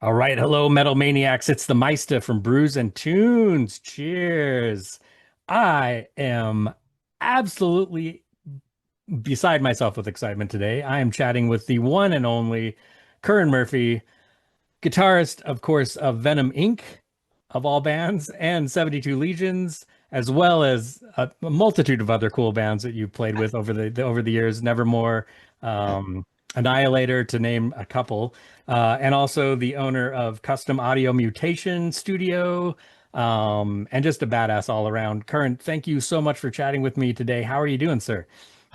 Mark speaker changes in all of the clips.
Speaker 1: All right, hello, Metal Maniacs. It's the Meista from Brews and Tunes. Cheers. I am absolutely beside myself with excitement today. I am chatting with the one and only Curran Murphy, guitarist, of course, of Venom Inc., of all bands, and 72 Legions, as well as a multitude of other cool bands that you've played with over the years, Nevermore, um, Annihilator, to name a couple, and also the owner of Custom Audio Mutation Studio, and just a badass all around. Current, thank you so much for chatting with me today. How are you doing, sir?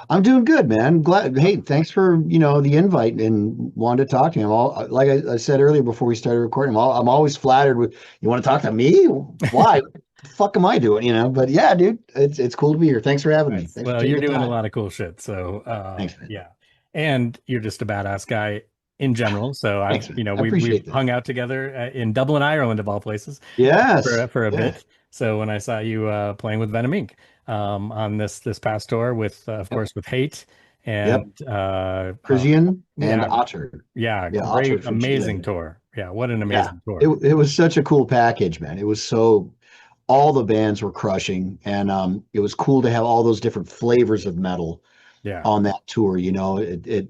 Speaker 2: I'm doing good, man. Glad. Hey, thanks for the invite and wanting to talk to me. I'm all like I said earlier before we started recording. I'm always flattered with you want to talk to me. Why? What the fuck am I doing? But yeah, dude, it's cool to be here. Thanks for having me.
Speaker 1: Nice.
Speaker 2: Thanks for
Speaker 1: Well,
Speaker 2: taking
Speaker 1: you're
Speaker 2: the
Speaker 1: doing a
Speaker 2: time.
Speaker 1: lot of cool shit. So,
Speaker 2: Thanks, man.
Speaker 1: yeah. And you're just a badass guy in general. So I've,
Speaker 2: Thanks, man. I
Speaker 1: we've
Speaker 2: appreciate that.
Speaker 1: hung out together in Dublin, Ireland, of all places,
Speaker 2: Yes.
Speaker 1: for a
Speaker 2: Yeah.
Speaker 1: bit. So when I saw you playing with Venom Inc. On this past tour with, of
Speaker 2: Yep.
Speaker 1: course, with Hate
Speaker 2: Yep.
Speaker 1: and
Speaker 2: Krisiun and
Speaker 1: yeah,
Speaker 2: Otter.
Speaker 1: yeah,
Speaker 2: Yeah, Otter
Speaker 1: great,
Speaker 2: from
Speaker 1: amazing
Speaker 2: Chile.
Speaker 1: tour. Yeah, what an
Speaker 2: Yeah.
Speaker 1: amazing
Speaker 2: It
Speaker 1: tour.
Speaker 2: it was such a cool package, man. It was so all the bands were crushing, and it was cool to have all those different flavors of metal
Speaker 1: Yeah.
Speaker 2: on that tour. It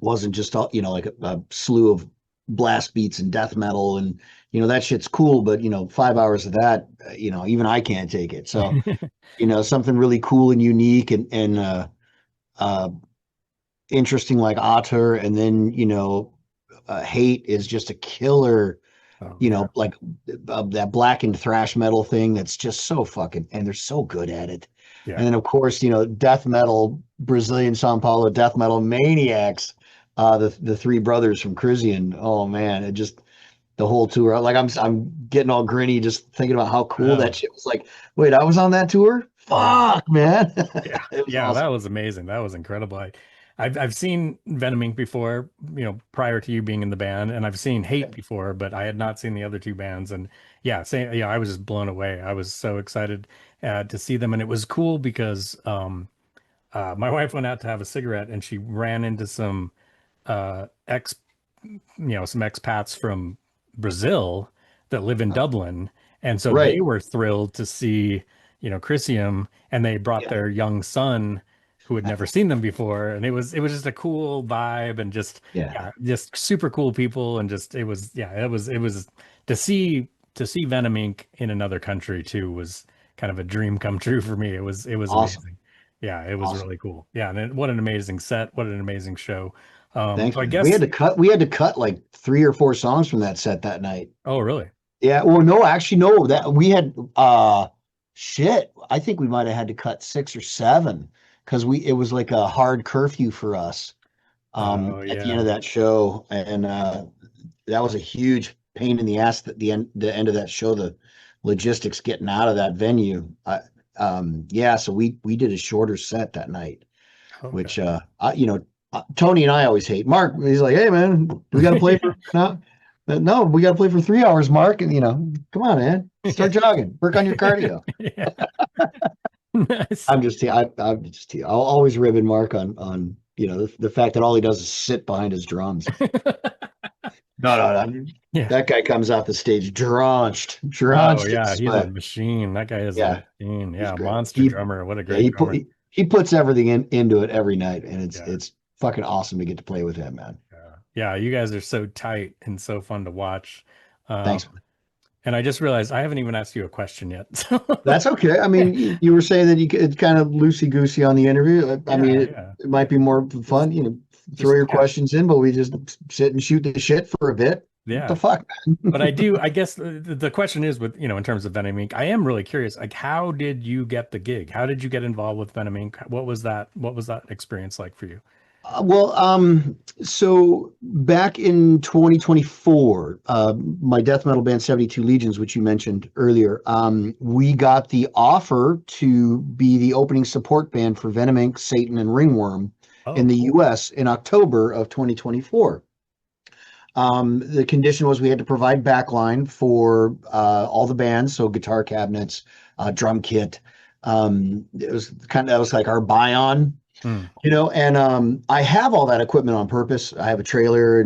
Speaker 2: wasn't just like a slew of blast beats and death metal, and that shit's cool. But 5 hours of that, even I can't take it. So something really cool and unique and uh, interesting like Otter, and then Hate is just a killer.
Speaker 1: Oh yeah.
Speaker 2: Like that blackened thrash metal thing that's just so fucking, and they're so good at it.
Speaker 1: Yeah.
Speaker 2: And then of course, death metal, Brazilian São Paulo death metal maniacs, the three brothers from Krisiun. Oh man, it just the whole tour. Like I'm getting all grinny just thinking about how cool that
Speaker 1: Oh,
Speaker 2: shit was. Like, wait, I was on that tour?
Speaker 1: yeah.
Speaker 2: Fuck, man.
Speaker 1: Yeah,
Speaker 2: It was
Speaker 1: yeah, that
Speaker 2: awesome.
Speaker 1: was amazing. That was incredible. I've seen Venom Inc. before, prior to you being in the band, and I've seen Hate before, but I had not seen the other two bands. And yeah, same, yeah, I was just blown away. I was so excited to see them, and it was cool because my wife went out to have a cigarette, and she ran into some ex some expats from Brazil that live in Dublin. And so they
Speaker 2: Right.
Speaker 1: were thrilled to see, Krisium, and they brought
Speaker 2: Yeah.
Speaker 1: their young son who had never seen them before. And it was just a cool vibe and just,
Speaker 2: Yeah.
Speaker 1: yeah, just super cool people. And just, it was, yeah, it was to see Venom Inc. in another country too was kind of a dream come true for me. It was
Speaker 2: Awesome.
Speaker 1: amazing. Yeah, it was
Speaker 2: Awesome.
Speaker 1: really cool. Yeah. What an amazing set. What an amazing show. So
Speaker 2: Thanks,
Speaker 1: I
Speaker 2: man. We had
Speaker 1: guess,
Speaker 2: to cut we had to cut like 3 or 4 songs from that set that night.
Speaker 1: oh, really?
Speaker 2: Yeah, well, no, actually, no, that we had shit. I think we might have had to cut 6 or 7 because we it was like a hard curfew for us
Speaker 1: Oh
Speaker 2: at the end of
Speaker 1: yeah.
Speaker 2: that show. And that was a huge pain in the ass at the end of that show, the logistics getting out of that venue. Yeah, so we did a shorter set that night,
Speaker 1: Okay.
Speaker 2: which Tony and I always hate. Mark, he's like, hey man, we got to play for no, we got to play for 3 hours, Mark, and come on, man,
Speaker 1: Yeah.
Speaker 2: start jogging, work on your cardio.
Speaker 1: Yeah. Nice.
Speaker 2: I'll always ribbon Mark on the fact that all he does is sit behind his drums. No, no, no.
Speaker 1: Yeah.
Speaker 2: That guy comes off the stage
Speaker 1: Oh
Speaker 2: drenched in
Speaker 1: yeah, he's a
Speaker 2: sweat.
Speaker 1: machine. That guy is a
Speaker 2: Yeah,
Speaker 1: machine.
Speaker 2: he's
Speaker 1: Yeah,
Speaker 2: great.
Speaker 1: monster drummer. What a
Speaker 2: Yeah,
Speaker 1: great drummer.
Speaker 2: he puts everything into it every night, and it's
Speaker 1: Yeah.
Speaker 2: it's fucking awesome to get to play with him, man.
Speaker 1: Yeah. Yeah, you guys are so tight and so fun to watch. Um,
Speaker 2: Thanks.
Speaker 1: and I just realized I haven't even asked you a question yet. So
Speaker 2: That's okay. I mean, you were saying that it's kind of loosey goosey on the interview. I mean,
Speaker 1: yeah,
Speaker 2: it,
Speaker 1: yeah.
Speaker 2: it might be more
Speaker 1: Just
Speaker 2: fun, throw
Speaker 1: just
Speaker 2: your
Speaker 1: chat.
Speaker 2: questions in, but we just sit and shoot the shit for a bit. What the
Speaker 1: Yeah.
Speaker 2: fuck,
Speaker 1: But I guess the question is with, in terms of Venom Inc., I am really curious, like, how did you get the gig? How did you get involved with Venom Inc.? What was that experience like for you?
Speaker 2: So back in 2024, my death metal band 72 Legions, which you mentioned earlier, we got the offer to be the opening support band for Venom Inc., Satan, and Ringworm
Speaker 1: Oh,
Speaker 2: in the
Speaker 1: cool.
Speaker 2: US in October of 2024. The condition was we had to provide backline for all the bands, so guitar cabinets, drum kit. That was like our buy-on,
Speaker 1: Hmm.
Speaker 2: and I have all that equipment on purpose. I have a trailer,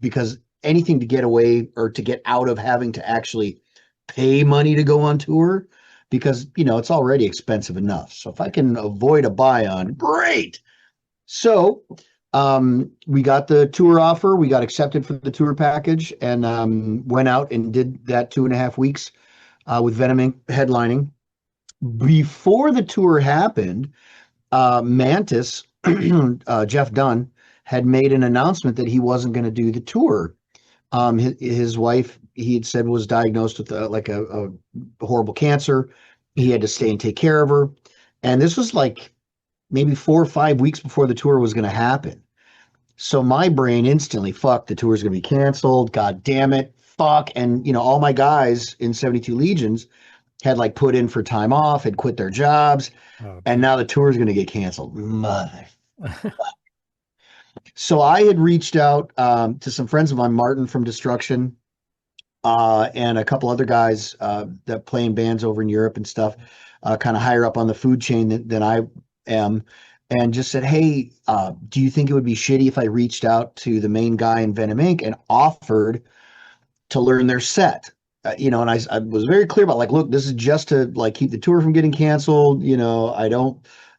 Speaker 2: because anything to get away or to get out of having to actually pay money to go on tour because, it's already expensive enough. So if I can avoid a buy on, great. So we got the tour offer. We got accepted for the tour package and went out and did that 2.5 weeks with Venom Inc. headlining. Before the tour happened, Mantis, Jeff Dunn, had made an announcement that he wasn't going to do the tour. His wife, he had said, was diagnosed with a horrible cancer. He had to stay and take care of her. And this was like maybe 4 or 5 weeks before the tour was going to happen. So my brain instantly, fuck, the tour's going to be canceled. God damn it. Fuck. And, all my guys in 72 Legions had like put in for time off, had quit their jobs.
Speaker 1: Oh,
Speaker 2: And now the tour is going to get canceled. Mother. So I had reached out to some friends of mine, Martin from Destruction, and a couple other guys that play in bands over in Europe and stuff, kind of higher up on the food chain than I am, and just said, hey, do you think it would be shitty if I reached out to the main guy in Venom Inc. and offered to learn their set? And I was very clear about like, look, this is just to like keep the tour from getting canceled.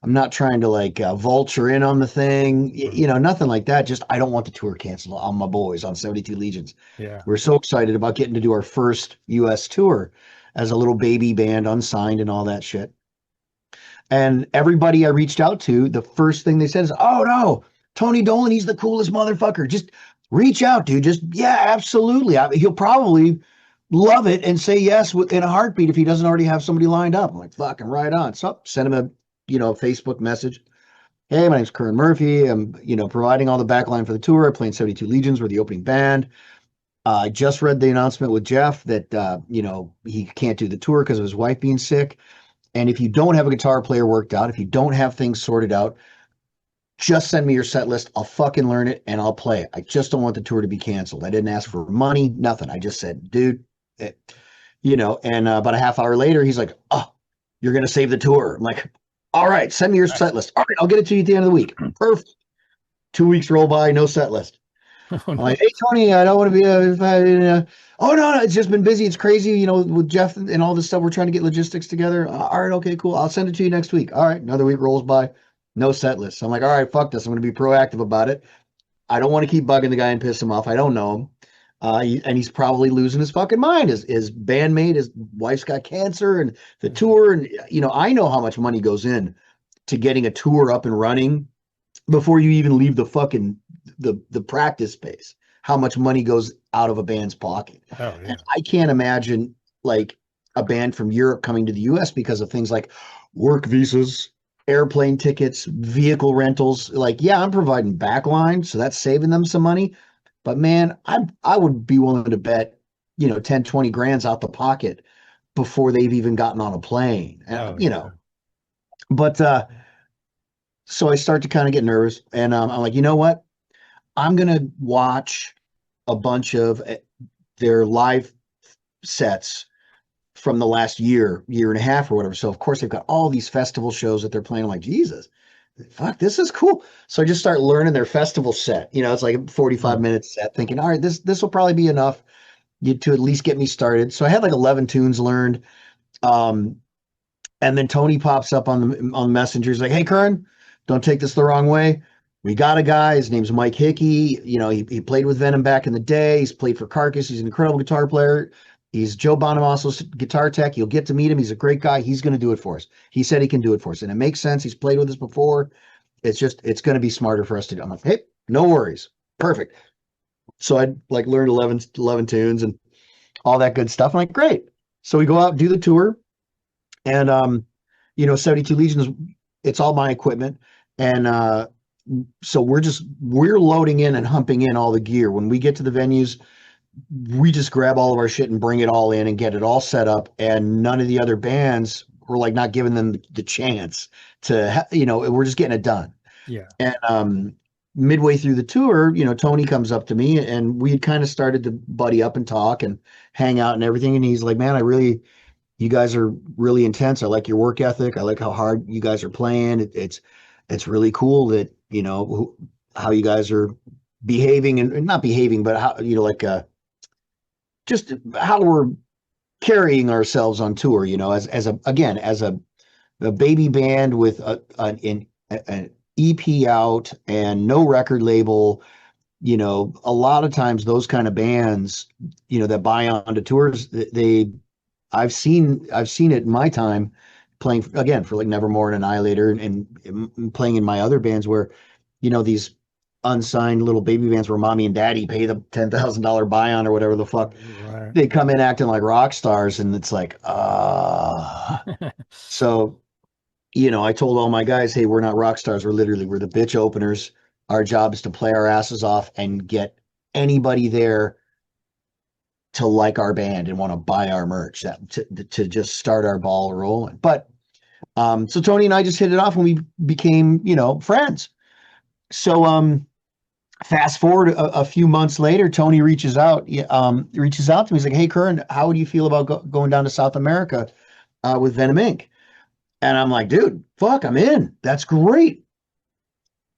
Speaker 2: I'm not trying to like vulture in on the thing, nothing like that. Just, I don't want the tour canceled on my boys on 72 Legions.
Speaker 1: yeah.
Speaker 2: We're so excited about getting to do our first US tour as a little baby band, unsigned and all that shit. And everybody I reached out to, the first thing they said is, oh no, Tony Dolan, he's the coolest motherfucker. Just reach out, dude. Just, yeah, absolutely. He'll probably love it and say yes in a heartbeat if he doesn't already have somebody lined up. I'm like, fucking right on. So send him a Facebook message. Hey, my name's Curran Murphy. I'm providing all the backline for the tour. I play in 72 Legions. We're the opening band. I just read the announcement with Jeff that he can't do the tour because of his wife being sick. And if you don't have a guitar player worked out, if you don't have things sorted out, just send me your set list. I'll fucking learn it and I'll play it. I just don't want the tour to be canceled. I didn't ask for money, nothing. I just said, dude, and about a half hour later, he's like, oh, you're going to save the tour. I'm like, all right, send me your set list. All right, I'll get it to you at the end of the week. Perfect. 2 weeks roll by, no set list.
Speaker 1: Oh,
Speaker 2: I'm
Speaker 1: no.
Speaker 2: like, hey, Tony, I don't want to be, oh, no, it's just been busy. It's crazy, with Jeff and all this stuff. We're trying to get logistics together. All right, okay, cool. I'll send it to you next week. All right, another week rolls by, no set list. So I'm like, all right, fuck this. I'm going to be proactive about it. I don't want to keep bugging the guy and piss him off. I don't know him. And he's probably losing his fucking mind. His bandmate, his wife's got cancer and the tour. And, I know how much money goes in to getting a tour up and running before you even leave the fucking, the practice space, how much money goes out of a band's pocket.
Speaker 1: Oh, yeah.
Speaker 2: And I can't imagine like a band from Europe coming to the US because of things like work visas, airplane tickets, vehicle rentals. Like, yeah, I'm providing backline, so that's saving them some money. But man, I would be willing to bet, 10, 20 grands out the pocket before they've even gotten on a plane.
Speaker 1: Oh,
Speaker 2: But so I start to kind of get nervous, and I'm like, you know what? I'm gonna watch a bunch of their live sets from the last year and a half or whatever. So of course they've got all these festival shows that they're playing. I'm like, Jesus, fuck, this is cool. So I just start learning their festival set. It's like a 45-minute set, thinking, all right, this will probably be enough to at least get me started. So I had like 11 tunes learned. And then Tony pops up on the messenger. He's like, hey, Curran, don't take this the wrong way. We got a guy. His name's Mike Hickey. He played with Venom back in the day. He's played for Carcass. He's an incredible guitar player. He's Joe Bonamoso's guitar tech. You'll get to meet him. He's a great guy. He's going to do it for us. He said he can do it for us. And it makes sense. He's played with us before. It's going to be smarter for us to do. I'm like, hey, no worries. Perfect. So I like learned 11 tunes and all that good stuff. I'm like, great. So we go out, do the tour. And, 72 Legions, it's all my equipment. And so we're loading in and humping in all the gear. When we get to the venues, we just grab all of our shit and bring it all in and get it all set up. And none of the other bands were like not giving them the chance to, we're just getting it done.
Speaker 1: Yeah.
Speaker 2: And midway through the tour, Tony comes up to me and we had kind of started to buddy up and talk and hang out and everything. And he's like, man, you guys are really intense. I like your work ethic. I like how hard you guys are playing. It's really cool that, how you guys are behaving and not behaving, but how, like just how we're carrying ourselves on tour, as a again as a baby band with an EP out and no record label. A lot of times those kind of bands, that buy onto tours, I've seen it in my time playing again for like Nevermore and Annihilator and playing in my other bands where, these unsigned little baby bands where mommy and daddy pay the $10,000 buy on or whatever the fuck.
Speaker 1: Right.
Speaker 2: They come in acting like rock stars and it's like, so, I told all my guys, hey, we're not rock stars. We're the bitch openers. Our job is to play our asses off and get anybody there to like our band and want to buy our merch, to just start our ball rolling. But so Tony and I just hit it off and we became, friends. So fast forward a few months later, Tony reaches out to me. He's like, hey, Curran, how would you feel about going down to South America with Venom Inc? And I'm like, dude, fuck, I'm in. That's great.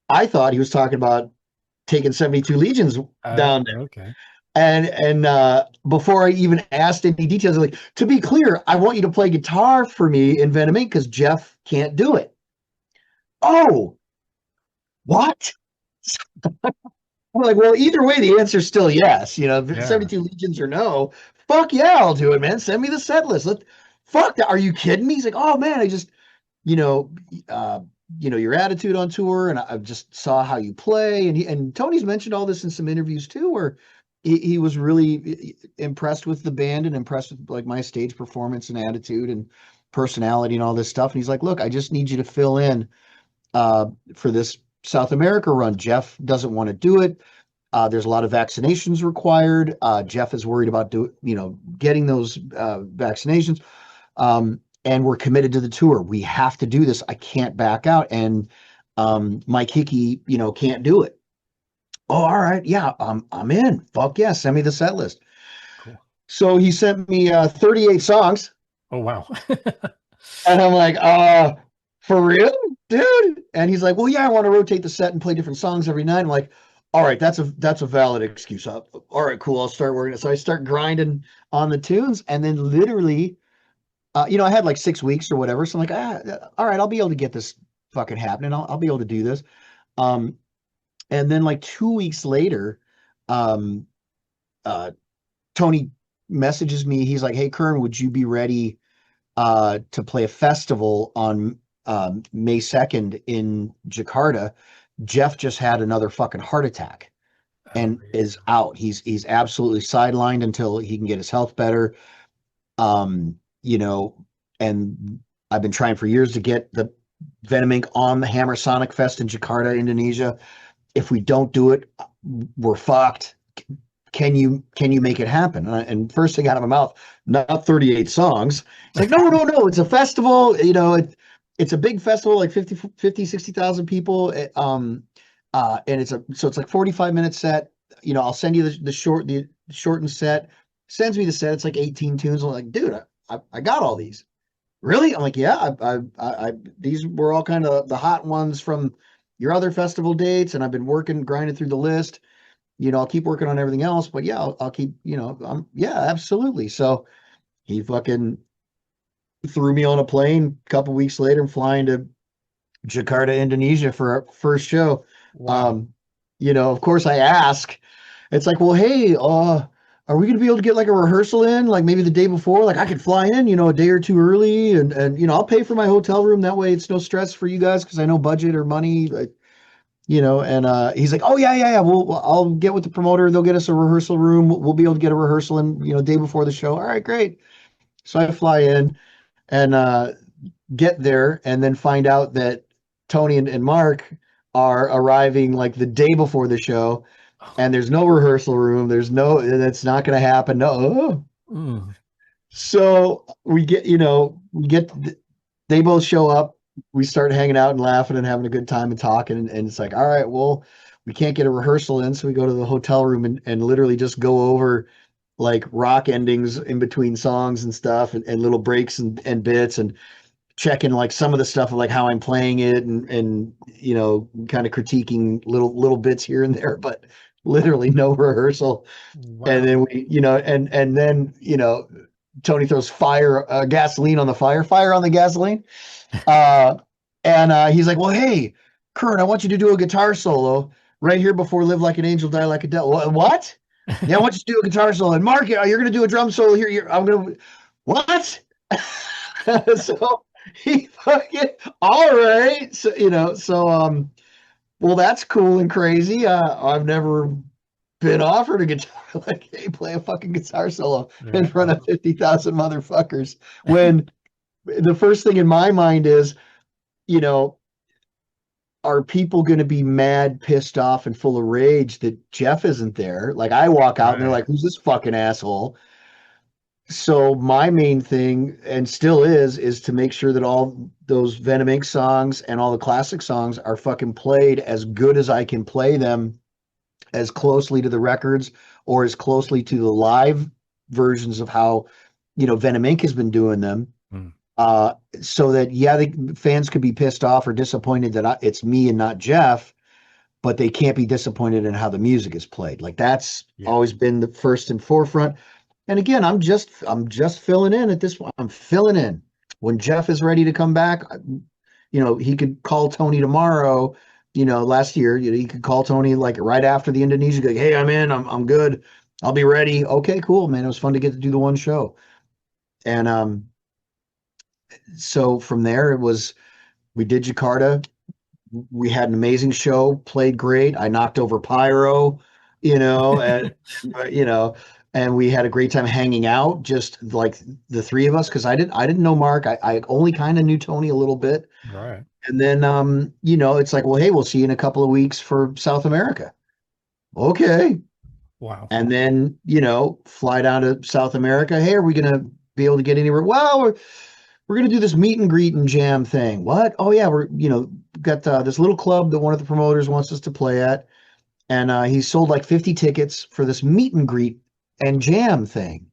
Speaker 2: I thought he was talking about taking 72 Legions down there.
Speaker 1: Okay.
Speaker 2: And before I even asked any details, I'm like, to be clear, I want you to play guitar for me in Venom Inc. because Jeff can't do it. Oh, what? I'm like, well, either way, the answer's still yes.
Speaker 1: Yeah.
Speaker 2: 72 Legions or no. Fuck yeah, I'll do it, man. Send me the set list. Fuck that. Are you kidding me? He's like, oh man, I just, you know, uh, your attitude on tour, and I just saw how you play. And Tony's mentioned all this in some interviews too, where he was really impressed with the band and impressed with like my stage performance and attitude and personality and all this stuff. And he's like, look, I just need you to fill in for this South America run. Jeff doesn't want to do it. There's a lot of vaccinations required. Jeff is worried about getting those vaccinations. And we're committed to the tour. We have to do this. I can't back out. And Mike Hickey, can't do it. Oh, all right. Yeah, I'm in. Fuck yeah. Send me the set list.
Speaker 1: Cool.
Speaker 2: So he sent me 38 songs.
Speaker 1: Oh, wow.
Speaker 2: And I'm like, for real, dude? And he's like, well, yeah, I want to rotate the set and play different songs every night. I'm like, all right, that's a valid excuse. All right, cool. I'll start working it. So I start grinding on the tunes, and then literally, I had like 6 weeks or whatever. So I'm like, all right, I'll be able to get this fucking happening. I'll be able to do this. Um, and then like 2 weeks later, um, Tony messages me. He's like, hey, Curran, would you be ready to play a festival on May 2nd in Jakarta? Jeff just had another fucking heart attack and is out. He's absolutely sidelined until he can get his health better. Um, and I've been trying for years to get the Venom Inc. on the Hammer Sonic Fest in Jakarta, Indonesia. If we don't do it, we're fucked. Can you make it happen? And first thing out of my mouth, not 38 songs. It's like, no, it's a festival. It's a big festival, like 50, 60,000 people. And it's like 45-minute set. I'll send you the shortened set. Sends me the set. It's like 18 tunes. I'm like, dude, I got all these. Really? I'm like, yeah, I these were all kind of the hot ones from your other festival dates. And I've been grinding through the list. I'll keep working on everything else, but yeah, I'll keep, yeah, absolutely. So he fucking threw me on a plane a couple weeks later and flying to Jakarta, Indonesia for our first show.
Speaker 1: Wow.
Speaker 2: Of course I ask, it's like, well, hey, are we going to be able to get like a rehearsal in, like maybe the day before? Like I could fly in, a day or two early and I'll pay for my hotel room. That way it's no stress for you guys. Cause I know budget or money, like, and he's like, oh yeah. I'll get with the promoter. They'll get us a rehearsal room. We'll be able to get a rehearsal in, day before the show. All right, great. So I fly in and get there and then find out that Tony and Mark are arriving like the day before the show and there's no rehearsal room. That's not going to happen. No.
Speaker 1: Mm.
Speaker 2: So they both show up. We start hanging out and laughing and having a good time and talking. And it's like, all right, well, we can't get a rehearsal in. So we go to the hotel room and literally just go over like rock endings in between songs and stuff and little breaks and bits and checking like some of the stuff of like how I'm playing it and kind of critiquing little bits here and there. But literally no rehearsal. And
Speaker 1: Wow.
Speaker 2: then and then, Tony throws gasoline on the fire on the gasoline. Uh, and he's like, well, hey, Curran, I want you to do a guitar solo right here before Live Like an Angel, Die Like a Devil. What? Yeah, I want you to do a guitar solo. And Mark, you're going to do a drum solo here. I'm going to, what? So he fucking, all right. So, well, that's cool and crazy. I've never been offered a guitar. Like, hey, play a fucking guitar solo in front
Speaker 1: Yeah.
Speaker 2: of 50,000 motherfuckers. When the first thing in my mind is, you know, are people going to be mad, pissed off, and full of rage that Jeff isn't there? Like, I walk out and they're
Speaker 1: Right.
Speaker 2: like, who's this fucking asshole? So my main thing, and still is to make sure that all those Venom Inc. songs and all the classic songs are fucking played as good as I can play them, as closely to the records or as closely to the live versions of how, Venom Inc. has been doing them.
Speaker 1: Hmm.
Speaker 2: Uh, so that, yeah, the fans could be pissed off or disappointed that it's me and not Jeff, but they can't be disappointed in how the music is played. Like, that's
Speaker 1: Yeah.
Speaker 2: always been the first and forefront. And again, I'm just filling in at this point. I'm filling in. When Jeff is ready to come back, he could call Tony tomorrow. Last year, he could call Tony like right after the Indonesia, like, hey, I'm in, I'm good. I'll be ready. Okay, cool, man. It was fun to get to do the one show. And so from there we did Jakarta. We had an amazing show, played great. I knocked over Pyro, and you know, and we had a great time hanging out, just like the three of us, because I didn't know Mark. I only kind of knew Tony a little bit.
Speaker 1: Right.
Speaker 2: And then it's like, well, hey, we'll see you in a couple of weeks for South America. Okay.
Speaker 1: Wow.
Speaker 2: And then, fly down to South America. Hey, are we gonna be able to get anywhere? Well, we're gonna do this meet and greet and jam thing. What? Oh yeah, we're got this little club that one of the promoters wants us to play at, and he sold like 50 tickets for this meet and greet and jam thing.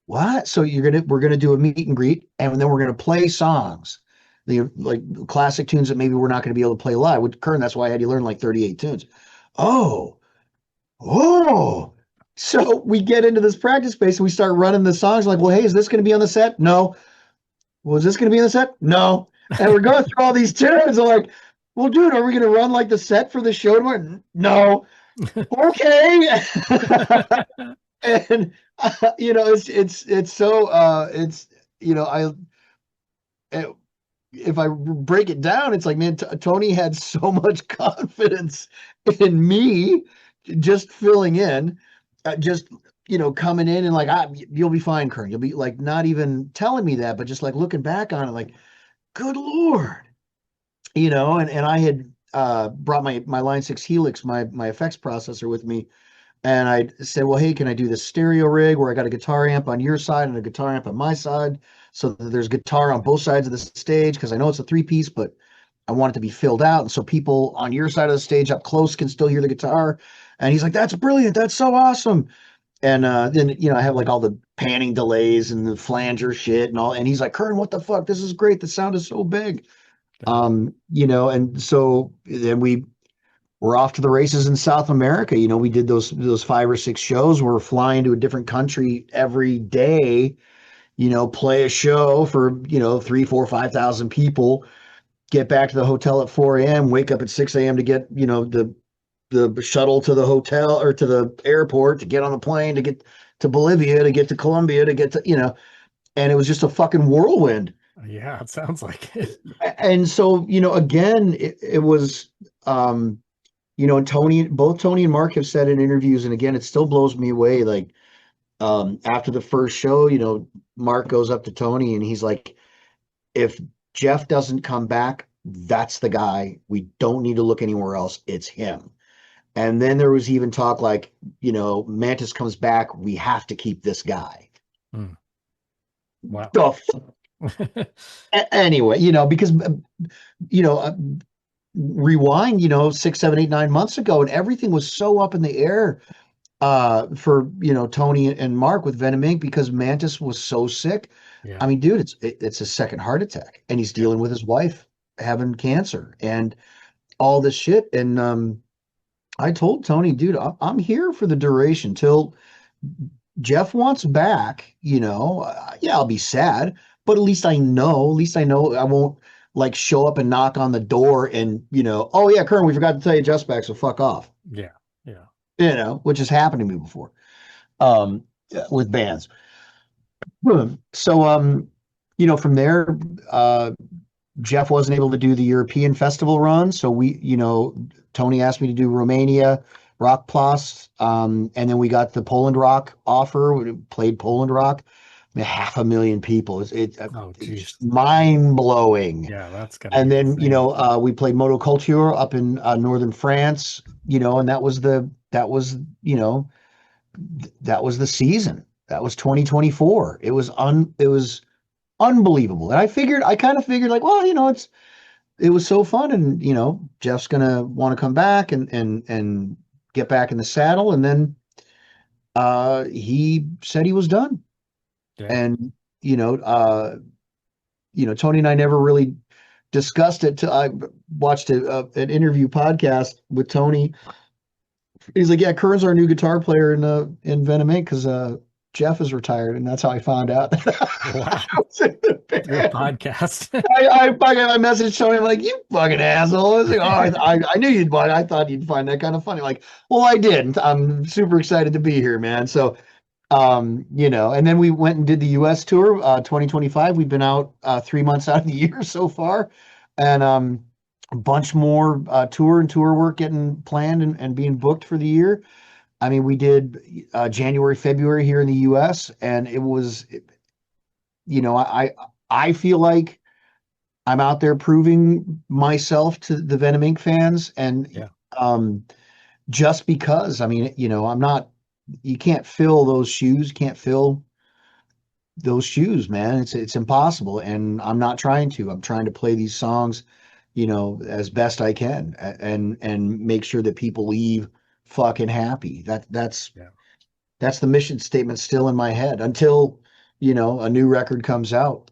Speaker 2: What? So we're gonna do a meet and greet, and then we're gonna play songs, the like classic tunes that maybe we're not gonna be able to play live. With Kern, that's why I had you learn like 38 tunes. Oh, oh. So we get into this practice space and we start running the songs like, well, hey, is this gonna be on the set? No. Well, is this gonna be on the set? No. And we're going through all these tunes. I'm like, well, dude, are we gonna run like the set for the show tomorrow? No. Okay. And it's so I eh, if I break it down, it's like, man, Tony had so much confidence in me just filling in, just coming in and like, you'll be fine, Kern. You'll be like, not even telling me that, but just like looking back on it, like, good Lord, and I had brought my Line 6 Helix, my effects processor with me. And I said, well, hey, can I do this stereo rig where I got a guitar amp on your side and a guitar amp on my side so that there's guitar on both sides of the stage? Because I know it's a three-piece, but I want it to be filled out. And so people on your side of the stage up close can still hear the guitar. And he's like, that's brilliant. That's so awesome. And then, I have like all the panning delays and the flanger shit and all. And he's like, Kern, what the fuck? This is great. The sound is so big.
Speaker 1: Yeah.
Speaker 2: And so then we're off to the races in South America. We did those 5 or 6 shows. We're flying to a different country every day, play a show for, 3, 4, 5,000 people, get back to the hotel at 4 a.m., wake up at 6 a.m. to get, the shuttle to the hotel or to the airport, to get on the plane, to get to Bolivia, to get to Colombia, to get to, and it was just a fucking whirlwind.
Speaker 1: Yeah, it sounds like it.
Speaker 2: And so, again, it was, and both Tony and Mark have said in interviews, and again, it still blows me away. Like, after the first show, Mark goes up to Tony and he's like, if Jeff doesn't come back, that's the guy. We don't need to look anywhere else. It's him. And then there was even talk like, Mantis comes back. We have to keep this guy.
Speaker 1: Hmm. Wow.
Speaker 2: The anyway, because, you know, uh, rewind, 6, 7, 8, 9 months ago, and everything was so up in the air for Tony and Mark with Venom Inc. because Mantis was so sick. I
Speaker 1: Yeah.
Speaker 2: mean, dude, it's a second heart attack, and he's
Speaker 1: Yeah.
Speaker 2: dealing with his wife having cancer and all this shit. And I told Tony, dude, I'm here for the duration till Jeff wants back, yeah, I'll be sad, but at least I know I won't like show up and knock on the door and, oh yeah, Curran, we forgot to tell you Jeff's back, so fuck off,
Speaker 1: Yeah. Yeah.
Speaker 2: which has happened to me before, um, with bands. So, from there, Jeff wasn't able to do the European festival run. So Tony asked me to do Romania, Rock Plus. And then we got the Poland Rock offer. We played Poland Rock. I mean, 500,000 people.
Speaker 1: Oh,
Speaker 2: It's
Speaker 1: geez.
Speaker 2: mind blowing.
Speaker 1: Yeah, that's gotta
Speaker 2: And
Speaker 1: be
Speaker 2: then,
Speaker 1: insane.
Speaker 2: we played Motoculture up in northern France, and that was the season. That was 2024. It was unbelievable. And I kind of figured like, well, it was so fun and Jeff's gonna want to come back and get back in the saddle. And then he said he was done.
Speaker 1: Yeah.
Speaker 2: And Tony and I never really discussed it till I watched an interview podcast with Tony. He's like, yeah, Curran's our new guitar player in Venom Inc. because Jeff is retired, and that's how I found out that
Speaker 1: Wow.
Speaker 2: I was in the
Speaker 1: Through a
Speaker 2: band.
Speaker 1: podcast.
Speaker 2: I messaged Tony. I'm like, you fucking asshole. I was like, oh, I knew you'd want it. I thought you'd find that kind of funny. Like, well, I didn't. I'm super excited to be here, man. So, and then we went and did the US tour, 2025. We've been out 3 months out of the year so far. And a bunch more tour work getting planned and being booked for the year. I mean, we did January, February here in the US, and it was, I feel like I'm out there proving myself to the Venom Inc. fans, and
Speaker 1: Yeah.
Speaker 2: um, just because, I mean, I'm not. You can't fill those shoes. Can't fill those shoes, man. It's impossible, and I'm not trying to. I'm trying to play these songs, as best I can, and make sure that people leave fucking happy.
Speaker 1: Yeah.
Speaker 2: That's the mission statement still in my head until a new record comes out.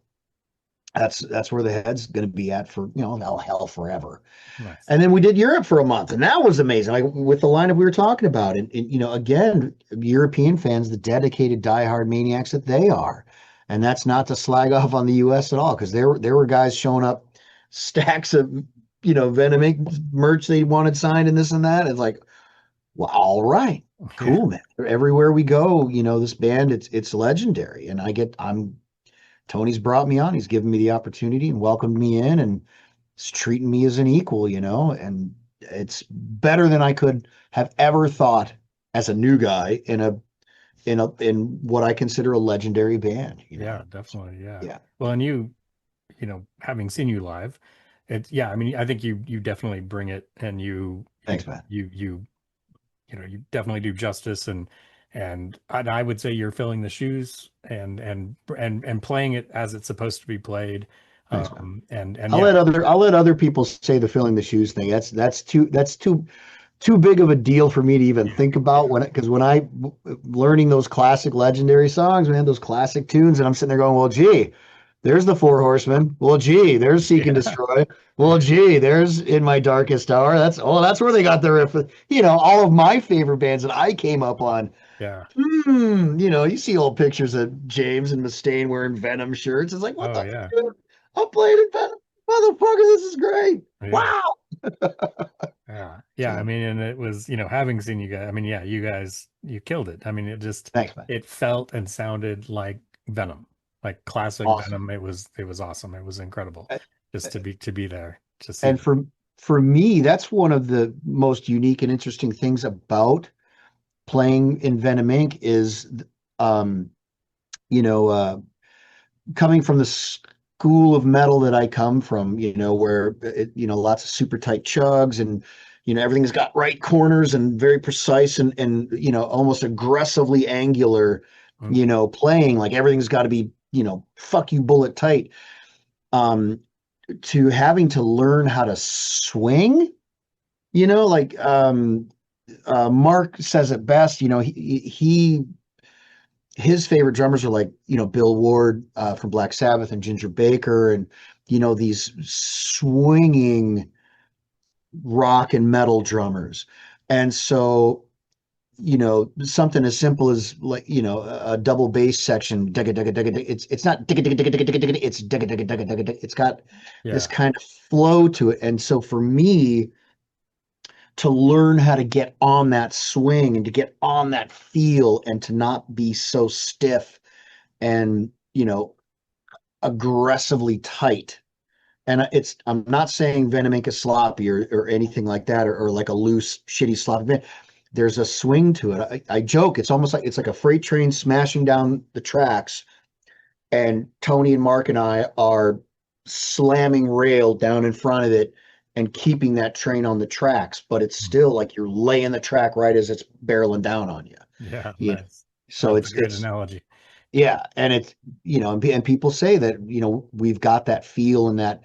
Speaker 2: That's where the head's going to be at for hell forever.
Speaker 1: Nice.
Speaker 2: And then we did Europe for a month, and that was amazing. Like with the lineup we were talking about, and again, European fans, the dedicated diehard maniacs that they are, and that's not to slag off on the U.S. at all, because there were guys showing up, stacks of Venom Inc. merch they wanted signed and this and that. It's like, well, all right,
Speaker 1: Yeah.
Speaker 2: cool, man. Everywhere we go, this band, it's legendary, and I'm Tony's brought me on. He's given me the opportunity and welcomed me in, and he's treating me as an equal, and it's better than I could have ever thought as a new guy in what I consider a legendary band.
Speaker 1: Yeah, definitely. Yeah.
Speaker 2: Yeah.
Speaker 1: Well, and having seen you live, I mean, I think you definitely bring it, and
Speaker 2: Thanks, man.
Speaker 1: you definitely do justice, and I would say you're filling the shoes and playing it as it's supposed to be played.
Speaker 2: Thanks, man.
Speaker 1: And
Speaker 2: I'll
Speaker 1: yeah.
Speaker 2: let other people say the filling the shoes thing. That's too big of a deal for me to even
Speaker 1: Yeah.
Speaker 2: think about
Speaker 1: Yeah.
Speaker 2: when I learning those classic legendary songs, man, those classic tunes, and I'm sitting there going, well, gee, there's the Four Horsemen. Well, gee, there's Seek and
Speaker 1: Yeah.
Speaker 2: Destroy. Well,
Speaker 1: Yeah.
Speaker 2: gee, there's In My Darkest Hour. That's where they got the riff. All of my favorite bands that I came up on.
Speaker 1: Yeah.
Speaker 2: You see old pictures of James and Mustaine wearing Venom shirts. It's like, what
Speaker 1: Oh
Speaker 2: the
Speaker 1: yeah.
Speaker 2: fuck? I'm playing in Venom. Motherfucker, this is great.
Speaker 1: Yeah.
Speaker 2: Wow.
Speaker 1: Yeah. Yeah. I
Speaker 2: So
Speaker 1: mean, and it was, having seen you guys, I mean, yeah, you guys, you killed it. I mean,
Speaker 2: thanks, man.
Speaker 1: it felt and sounded like Venom, like classic
Speaker 2: Awesome.
Speaker 1: Venom. It was awesome. It was incredible just to be there, to see
Speaker 2: And
Speaker 1: that.
Speaker 2: for me, that's one of the most unique and interesting things about playing in Venom Inc. is, um, you know, uh, coming from the school of metal that I come from, where lots of super tight chugs and everything's got right corners and very precise and almost aggressively angular,
Speaker 1: Mm.
Speaker 2: playing like everything's got to be fuck you bullet tight. Um, to having to learn how to swing, like Mark says it best. His favorite drummers are like Bill Ward from Black Sabbath and Ginger Baker, and these swinging rock and metal drummers. And so, something as simple as like, a double bass section, digga, digga, digga, digga, it's not digga, digga, digga, digga, digga, digga, it's digga, digga, digga, digga, digga. It's got this
Speaker 1: Yeah.
Speaker 2: kind of flow to it. And so for me to learn how to get on that swing and to get on that feel and to not be so stiff and, aggressively tight. And I'm not saying Venom Inc. is sloppy or anything like that, or like a loose, shitty sloppy. There's a swing to it. I joke, it's like a freight train smashing down the tracks, and Tony and Mark and I are slamming rail down in front of it and keeping that train on the tracks, but it's
Speaker 1: Hmm.
Speaker 2: still like you're laying the track right as it's barreling down on you.
Speaker 1: Yeah,
Speaker 2: You know,
Speaker 1: nice.
Speaker 2: so
Speaker 1: That's a
Speaker 2: it's
Speaker 1: great
Speaker 2: it's
Speaker 1: analogy.
Speaker 2: yeah, and it's and people say that we've got that feel and that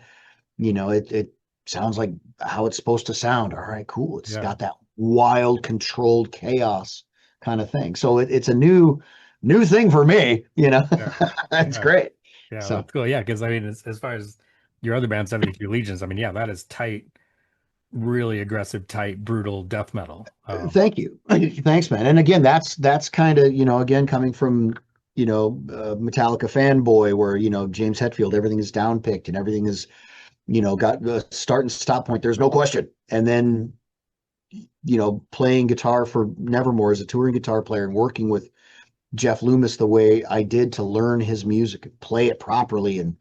Speaker 2: it sounds like how it's supposed to sound. All right, cool. It's
Speaker 1: Yeah.
Speaker 2: got that wild, controlled chaos kind of thing. So it's a new thing for me.
Speaker 1: Yeah.
Speaker 2: It's
Speaker 1: Yeah.
Speaker 2: great.
Speaker 1: Yeah,
Speaker 2: So
Speaker 1: that's cool. Yeah, because I mean, as far as your other band, 72 Legions, I mean, yeah, that is tight, really aggressive, tight, brutal death metal.
Speaker 2: thank you, thanks, man. And again, that's kind of again coming from Metallica fanboy, where James Hetfield, everything is downpicked and everything is got a start and stop point. There's no question. And then playing guitar for Nevermore as a touring guitar player and working with Jeff Loomis the way I did to learn his music, play it properly, and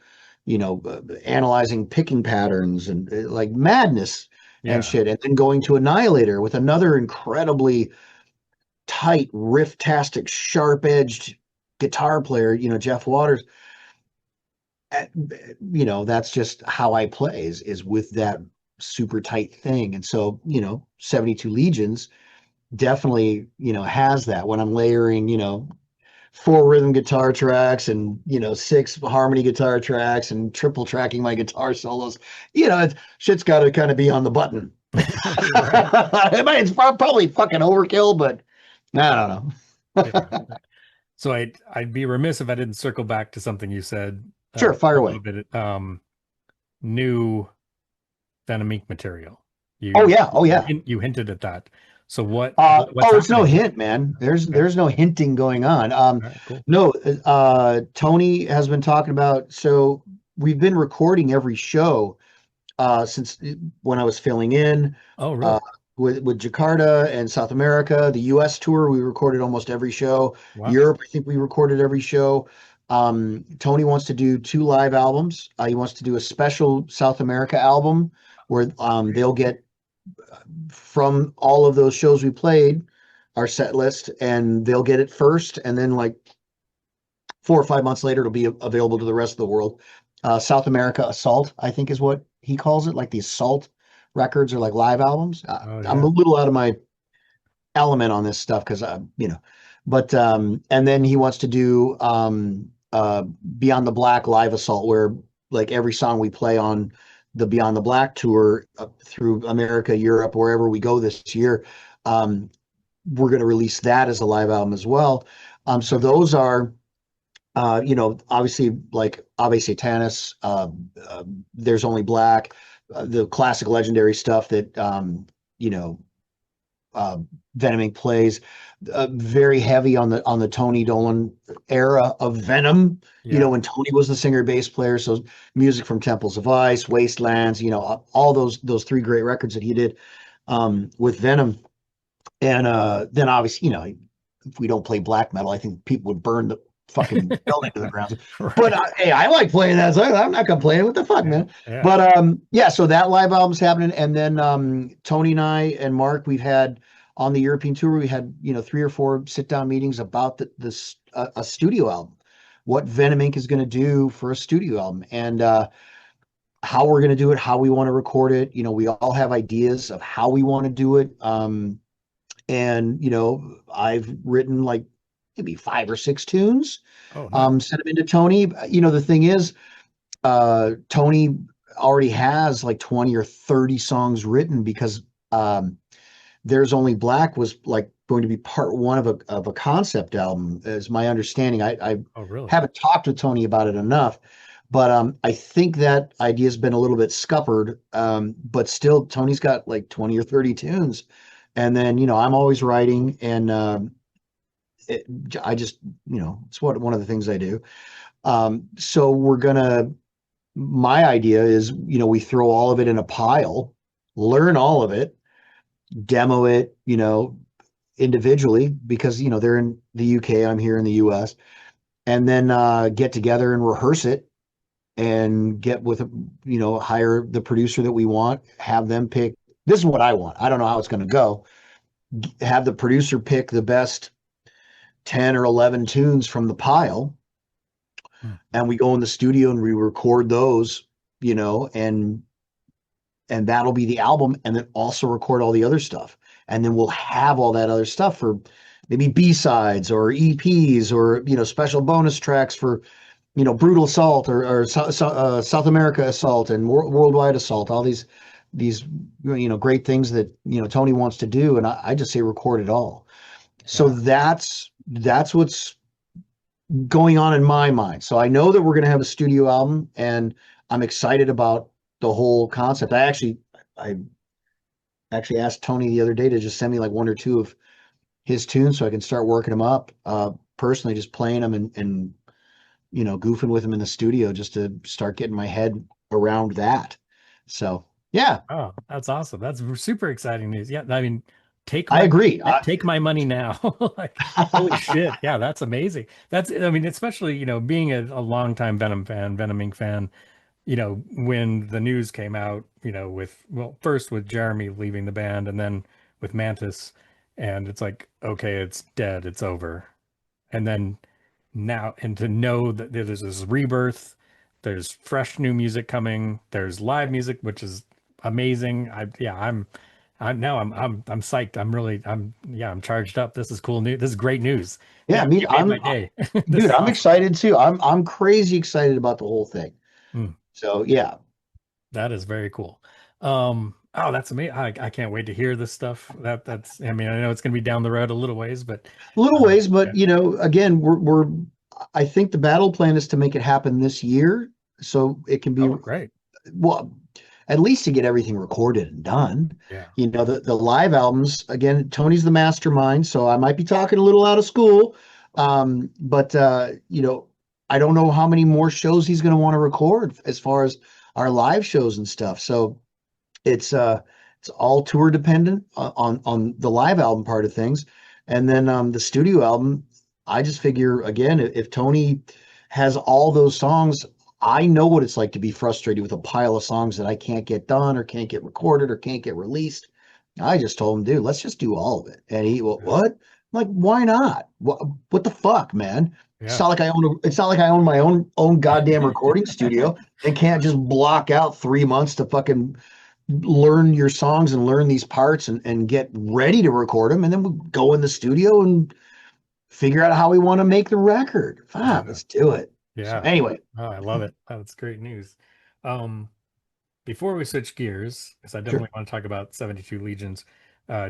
Speaker 2: analyzing picking patterns and like madness and
Speaker 1: Yeah.
Speaker 2: shit, and then going to Annihilator with another incredibly tight, riff-tastic, sharp-edged guitar player, Jeff Waters. That's just how I play is with that super tight thing. And so, 72 Legions definitely, has that when I'm layering, four rhythm guitar tracks and six harmony guitar tracks and triple tracking my guitar solos. Shit's got to kind of be on the button.
Speaker 1: Right.
Speaker 2: It's probably fucking overkill, but I don't
Speaker 1: Yeah.
Speaker 2: know.
Speaker 1: So I'd be remiss if I didn't circle back to something you said
Speaker 2: Sure, fire
Speaker 1: a little
Speaker 2: away.
Speaker 1: bit. New Venom Inc. material.
Speaker 2: Oh
Speaker 1: You
Speaker 2: yeah, oh yeah.
Speaker 1: you hinted at that. So what's
Speaker 2: Oh, it's no
Speaker 1: happening there?
Speaker 2: hint, man. There's
Speaker 1: Okay.
Speaker 2: there's no hinting going on.
Speaker 1: All right, cool.
Speaker 2: No, Tony has been talking about. So we've been recording every show since when I was filling in
Speaker 1: Oh,
Speaker 2: uh,
Speaker 1: really?
Speaker 2: with Jakarta and South America. The U.S. tour, we recorded almost every show.
Speaker 1: Wow.
Speaker 2: Europe, I think we recorded every show. Tony wants to do two live albums. He wants to do a special South America album where they'll get from all of those shows we played our set list, and they'll get it first, and then like 4 or 5 months later it'll be available to the rest of the world. South America Assault, I think, is what he calls it, like the Assault records or like live albums.
Speaker 1: Oh,
Speaker 2: I'm a
Speaker 1: yeah.
Speaker 2: little out of my element on this stuff because but and then he wants to do Beyond the Black live Assault, where like every song we play on the Beyond the Black tour through America, Europe, wherever we go this year, we're going to release that as a live album as well. So
Speaker 1: Nice.
Speaker 2: those are obviously like Ave Satanis, There's Only Black, the classic legendary stuff that you know uh, Venom Inc. plays. Very heavy on the Tony Dolan era of Venom.
Speaker 1: Yeah.
Speaker 2: When Tony was the singer bass player. So music from Temples of Ice, Wastelands. All those three great records that he did with Venom. And then obviously, if we don't play black metal, I think people would burn the fucking building to the ground. But
Speaker 1: Right.
Speaker 2: hey, I like playing that. So I'm not complaining. What the fuck,
Speaker 1: Yeah.
Speaker 2: man?
Speaker 1: Yeah.
Speaker 2: But yeah. So that live album's happening, and then Tony and I and Mark, we've had on the European tour, we had 3 or 4 sit down meetings about this a studio album, what Venom Inc. is going to do for a studio album, and how we're going to do it, how we want to record it. We all have ideas of how we want to do it. And I've written like maybe 5 or 6 tunes,
Speaker 1: Oh, nice.
Speaker 2: sent them into Tony. The thing is, Tony already has like 20 or 30 songs written because There's Only Black was like going to be part one of a concept album, is my understanding. I
Speaker 1: Oh, really?
Speaker 2: haven't talked with Tony about it enough, but I think that idea's been a little bit scuppered. But still, Tony's got like 20 or 30 tunes And then, I'm always writing, and it, I just, it's one of the things I do. So my idea is, we throw all of it in a pile, learn all of it, demo it, individually, because, they're in the UK, I'm here in the US, and then get together and rehearse it, and get with, hire the producer that we want, have them pick. This is what I want. I don't know how it's going to go. Have the producer pick the best 10 or 11 tunes from the pile,
Speaker 1: Hmm.
Speaker 2: and we go in the studio and we record those, and that'll be the album, and then also record all the other stuff. And then we'll have all that other stuff for maybe B-sides or EPs, or, special bonus tracks for, Brutal Assault, or South America Assault, and Worldwide Assault, all these great things that, Tony wants to do. And I just say record it all. So
Speaker 1: Yeah.
Speaker 2: that's what's going on in my mind. So I know that we're going to have a studio album, and I'm excited about the whole concept. I actually asked Tony the other day to just send me like one or two of his tunes so I can start working them up, personally, just playing them, and goofing with them in the studio, just to start getting my head around that. So yeah,
Speaker 1: Oh, that's awesome. That's super exciting news. Yeah, I mean, take
Speaker 2: I
Speaker 1: my
Speaker 2: agree.
Speaker 1: take my money now. Like, holy shit. Yeah, that's amazing. That's, I mean, especially, being a longtime Venom fan, Venom Inc. fan, when the news came out, with, well, first with Jeremy leaving the band, and then with Mantis, and it's like, okay, it's dead, it's over. And then now, and to know that there's this rebirth, there's fresh new music coming, there's live music, which is amazing. Yeah, I'm psyched. I'm charged up. This is cool news. This is great news.
Speaker 2: Yeah,
Speaker 1: Yeah,
Speaker 2: I mean,
Speaker 1: you made my day. This
Speaker 2: dude,
Speaker 1: is
Speaker 2: I'm
Speaker 1: awesome.
Speaker 2: excited too. I'm crazy excited about the whole thing.
Speaker 1: Mm,
Speaker 2: So yeah,
Speaker 1: that is very cool. Oh, that's amazing. I can't wait to hear this stuff. That's, I mean, I know it's gonna be down the road a little ways, but
Speaker 2: a little ways,
Speaker 1: yeah.
Speaker 2: but again, I think the battle plan is to make it happen this year, so it can be,
Speaker 1: Oh, great.
Speaker 2: well, at least to get everything recorded and done.
Speaker 1: Yeah.
Speaker 2: The live albums, again, Tony's the mastermind, so I might be talking a little out of school. But I don't know how many more shows he's going to want to record as far as our live shows and stuff. So it's all tour dependent on the live album part of things. And then the studio album, I just figure, again, if Tony has all those songs, I know what it's like to be frustrated with a pile of songs that I can't get done, or can't get recorded, or can't get released. I just told him, dude, let's just do all of it. And he, well,
Speaker 1: Yeah.
Speaker 2: what? I'm like, why not? What the fuck, man?
Speaker 1: Yeah.
Speaker 2: It's not like I own my own goddamn recording studio and can't just block out 3 months to fucking learn your songs and learn these parts, and get ready to record them. And then we go in the studio and figure out how we want to make the record. Fine,
Speaker 1: Yeah.
Speaker 2: let's do it. So
Speaker 1: Yeah.
Speaker 2: anyway,
Speaker 1: Oh, I love it. That's great news. Um, Before we switch gears, because I
Speaker 2: sure.
Speaker 1: definitely want to talk about 72 Legions,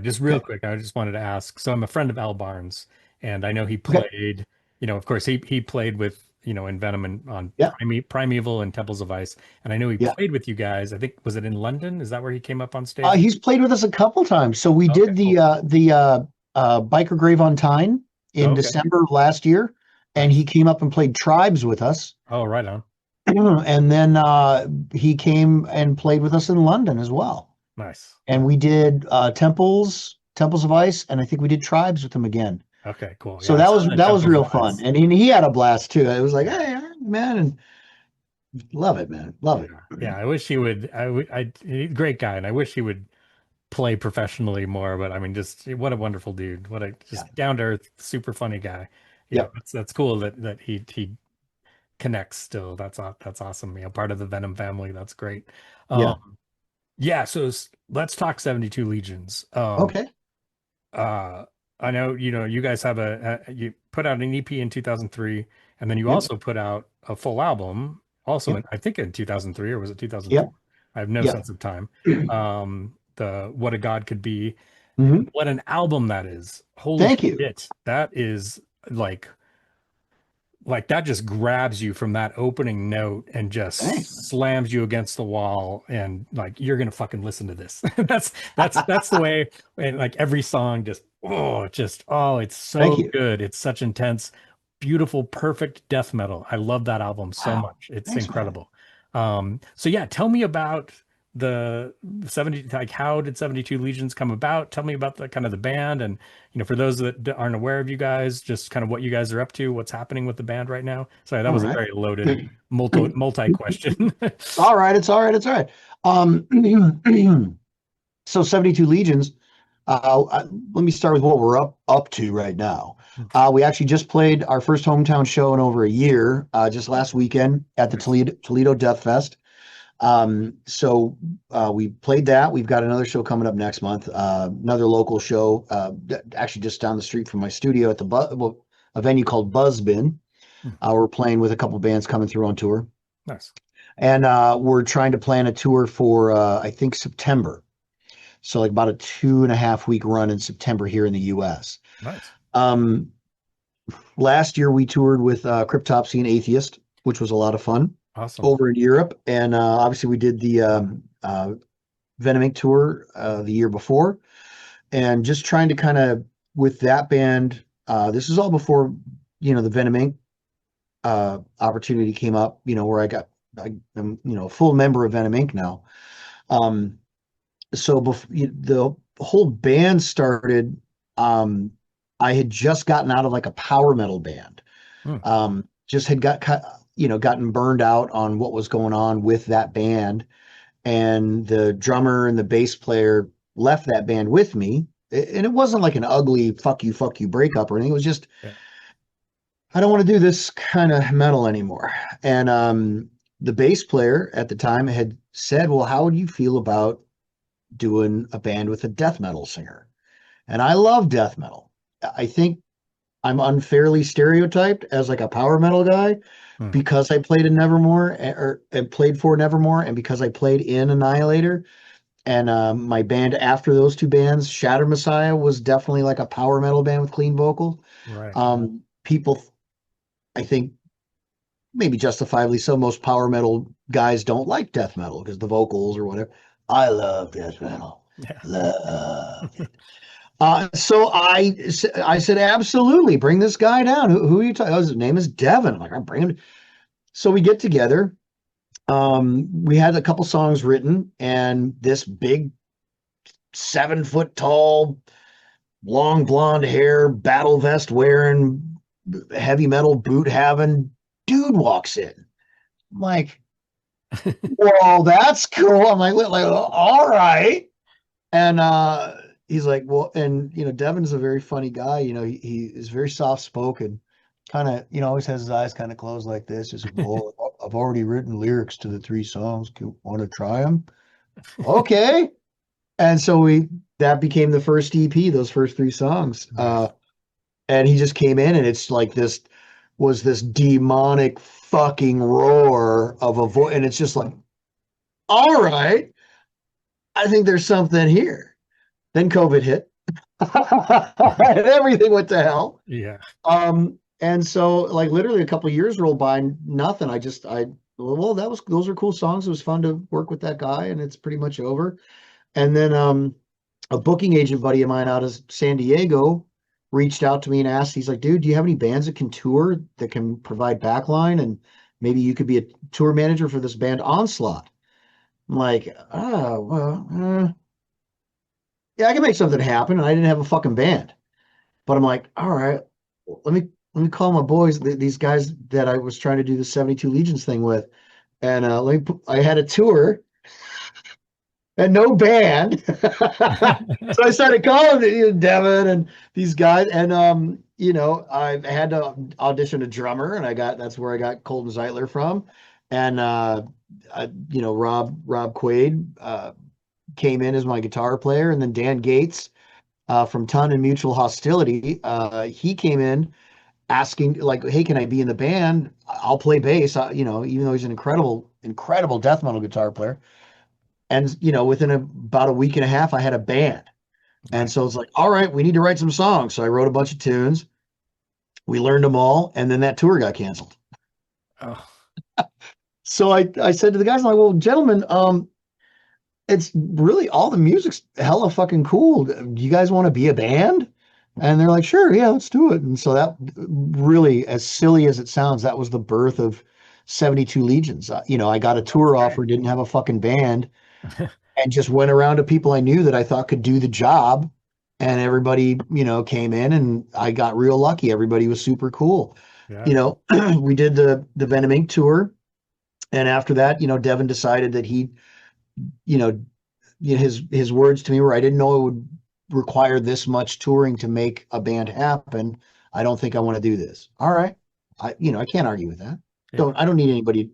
Speaker 1: just real
Speaker 2: Okay.
Speaker 1: quick, I just wanted to ask. So I'm a friend of Al Barnes, and I know he
Speaker 2: Okay.
Speaker 1: played, of course, he played with, in Venom and on
Speaker 2: Yeah.
Speaker 1: Primeval and Temples of Ice. And I know he
Speaker 2: Yeah.
Speaker 1: played with you guys. I think, was it in London? Is that where he came up on stage?
Speaker 2: He's played with us a couple times. So we
Speaker 1: Okay,
Speaker 2: did
Speaker 1: cool.
Speaker 2: the Biker Grave on Tyne in
Speaker 1: Okay,
Speaker 2: December of last year, and he
Speaker 1: nice.
Speaker 2: came up and played Tribes with us.
Speaker 1: Oh, right on.
Speaker 2: And then he came and played with us in London as well.
Speaker 1: Nice.
Speaker 2: And we did Temples of Ice, and I think we did Tribes with him again.
Speaker 1: Okay, cool.
Speaker 2: So
Speaker 1: Yeah, I
Speaker 2: that
Speaker 1: saw
Speaker 2: was
Speaker 1: that
Speaker 2: that was
Speaker 1: Temples
Speaker 2: real
Speaker 1: of
Speaker 2: fun,
Speaker 1: Ice.
Speaker 2: and he had a blast too. It was like,
Speaker 1: Yeah.
Speaker 2: hey, man, and love it, man, love
Speaker 1: Yeah.
Speaker 2: it.
Speaker 1: Yeah. I wish he would. He's a great guy, and I wish he would play professionally more. But I mean, just what a wonderful dude. What a
Speaker 2: Yeah,
Speaker 1: just down to earth, super funny guy. Yeah,
Speaker 2: yep,
Speaker 1: that's cool that he connects still. That's awesome. Part of the Venom family. That's great.
Speaker 2: yeah.
Speaker 1: Yeah. So let's talk 72 Legions.
Speaker 2: Okay,
Speaker 1: Uh, I know, you guys have you put out an EP in 2003, and then you
Speaker 2: yep,
Speaker 1: also put out a full album also
Speaker 2: yep,
Speaker 1: in, I think, in 2003, or was it 2004?
Speaker 2: yep,
Speaker 1: I have no
Speaker 2: yep.
Speaker 1: sense of time. The What a God Could Be,
Speaker 2: Hmm.
Speaker 1: what an album that is. Holy
Speaker 2: Thank you.
Speaker 1: shit. That is like like that just grabs you from that opening note and
Speaker 2: Thanks,
Speaker 1: just
Speaker 2: man.
Speaker 1: slams you against the wall and like you're gonna fucking listen to this. That's the way. And like every song just it's
Speaker 2: Thank
Speaker 1: so
Speaker 2: you.
Speaker 1: good. It's such intense, beautiful, perfect death metal. I love that album so
Speaker 2: Wow.
Speaker 1: much. It's
Speaker 2: Thanks, man.
Speaker 1: incredible. So yeah, tell me about the 70, like how did 72 Legions come about? Tell me about the kind of the band, and for those that aren't aware of you guys, just kind of what you guys are up to, what's happening with the band right now. Sorry, that
Speaker 2: All
Speaker 1: was a
Speaker 2: right.
Speaker 1: very loaded multi question.
Speaker 2: It's all right. It's all right. It's all right. Um, so 72 Legions. Let me start with what we're up to right now. We actually just played our first hometown show in over a year, just last weekend at the
Speaker 1: Nice.
Speaker 2: Toledo Death Fest. We played that. We've got another show coming up next month, another local show, actually just down the street from my studio at a venue called Buzzbin. We're playing with a couple bands coming through on tour,
Speaker 1: Nice.
Speaker 2: and we're trying to plan a tour for I think September. So like about a 2.5 week run in September here in the U.S.
Speaker 1: Nice.
Speaker 2: Um, Last year we toured with Cryptopsy and Atheist, which was a lot of fun
Speaker 1: Awesome.
Speaker 2: over in Europe, and obviously we did the Venom Inc. tour the year before, and just trying to kind of with that band. This is all before the Venom Inc. Opportunity came up. Where I'm a full member of Venom Inc. now. So the whole band started. I had just gotten out of like a power metal band.
Speaker 1: Hmm.
Speaker 2: Just had gotten burned out on what was going on with that band, and the drummer and the bass player left that band with me. And it wasn't like an ugly fuck you breakup or anything. It was just,
Speaker 1: Yeah.
Speaker 2: I don't want to do this kind of metal anymore. And the bass player at the time had said, well, how would you feel about doing a band with a death metal singer? And I love death metal. I think I'm unfairly stereotyped as like a power metal guy
Speaker 1: Hmm.
Speaker 2: because I played in Nevermore or played for Nevermore, and because I played in Annihilator. And my band after those two bands, Shatter Messiah, was definitely like a power metal band with clean vocals.
Speaker 1: Right.
Speaker 2: People, I think, maybe justifiably so, most power metal guys don't like death metal because the vocals or whatever. I love death metal.
Speaker 1: Yeah.
Speaker 2: Love it. I said, absolutely, bring this guy down. Who are you talking? Oh, his name is Devin. I'm like, I'm bringing him. So we get together. We had a couple songs written, and this big 7 foot tall, long blonde hair, battle vest wearing, heavy metal boot having dude walks in. I'm like, whoa, that's cool. I'm like, all right. And he's like, well, and Devin's a very funny guy. He is very soft spoken, kind of, always has his eyes kind of closed like this. He's like, well, I've already written lyrics to the 3 songs. Want to try them? Okay. And so that became the first EP, those first 3 songs.
Speaker 1: Nice.
Speaker 2: And he just came in, and it's like this demonic fucking roar of a voice. And it's just like, all right, I think there's something here. Then COVID hit. And everything went to hell.
Speaker 1: Yeah.
Speaker 2: And so like literally a couple of years rolled by, and nothing. Well, those are cool songs. It was fun to work with that guy, and it's pretty much over. And then a booking agent buddy of mine out of San Diego reached out to me and asked, he's like, dude, do you have any bands that can tour, that can provide backline? And maybe you could be a tour manager for this band Onslaught. I'm like, oh, well, yeah, I can make something happen. And I didn't have a fucking band, but I'm like, all right, let me call my boys, these guys that I was trying to do the 72 Legions thing with. And I had a tour and no band. So I started calling Devin and these guys, and I had to audition a drummer, and that's where I got Colton Zeitler from, and Rob Quaid came in as my guitar player, and then Dan Gates from Ton and Mutual Hostility, he came in asking like, hey, can I be in the band? I'll play bass, even though he's an incredible death metal guitar player. And within about a week and a half, I had a band. And
Speaker 1: Nice.
Speaker 2: so it's like, all right, we need to write some songs. So I wrote a bunch of tunes. We learned them all, and then that tour got canceled.
Speaker 1: Oh,
Speaker 2: So I said to the guys, I'm like, well, gentlemen, it's really all the music's hella fucking cool. Do you guys want to be a band? And they're like, sure, yeah, let's do it. And so that really, as silly as it sounds, that was the birth of 72 Legions. I got a
Speaker 1: that's
Speaker 2: tour
Speaker 1: great.
Speaker 2: offer, didn't have a fucking band, and just went around to people I knew that I thought could do the job. And everybody, came in and I got real lucky. Everybody was super cool.
Speaker 1: Yeah.
Speaker 2: We did the Venom Inc. tour. And after that, Devin decided that you know, his words to me were, I didn't know it would require this much touring to make a band happen. I don't think I want to do this. All right. I can't argue with that.
Speaker 1: Yeah.
Speaker 2: I don't need anybody.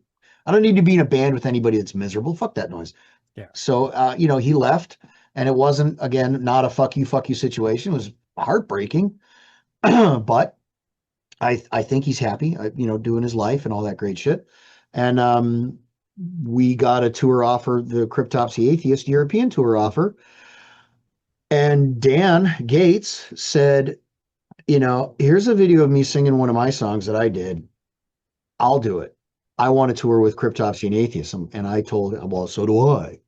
Speaker 2: I don't need to be in a band with anybody that's miserable. Fuck that noise.
Speaker 1: Yeah.
Speaker 2: So, he left, and it wasn't, again, not a fuck you situation. It was heartbreaking, but I think he's happy, doing his life and all that great shit. And we got a tour offer, the Cryptopsy Atheist European tour offer. And Dan Gates said, here's a video of me singing one of my songs that I did. I'll do it. I want to tour with Cryptopsy and Atheism. And I told him, well, so do I.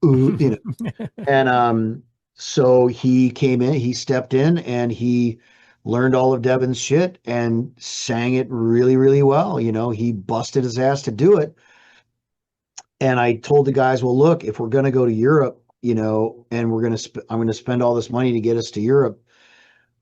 Speaker 2: And so he came in, he stepped in, and he learned all of Devin's shit and sang it really, really well. He busted his ass to do it. And I told the guys, well, look, if we're going to go to Europe, and I'm going to spend all this money to get us to Europe.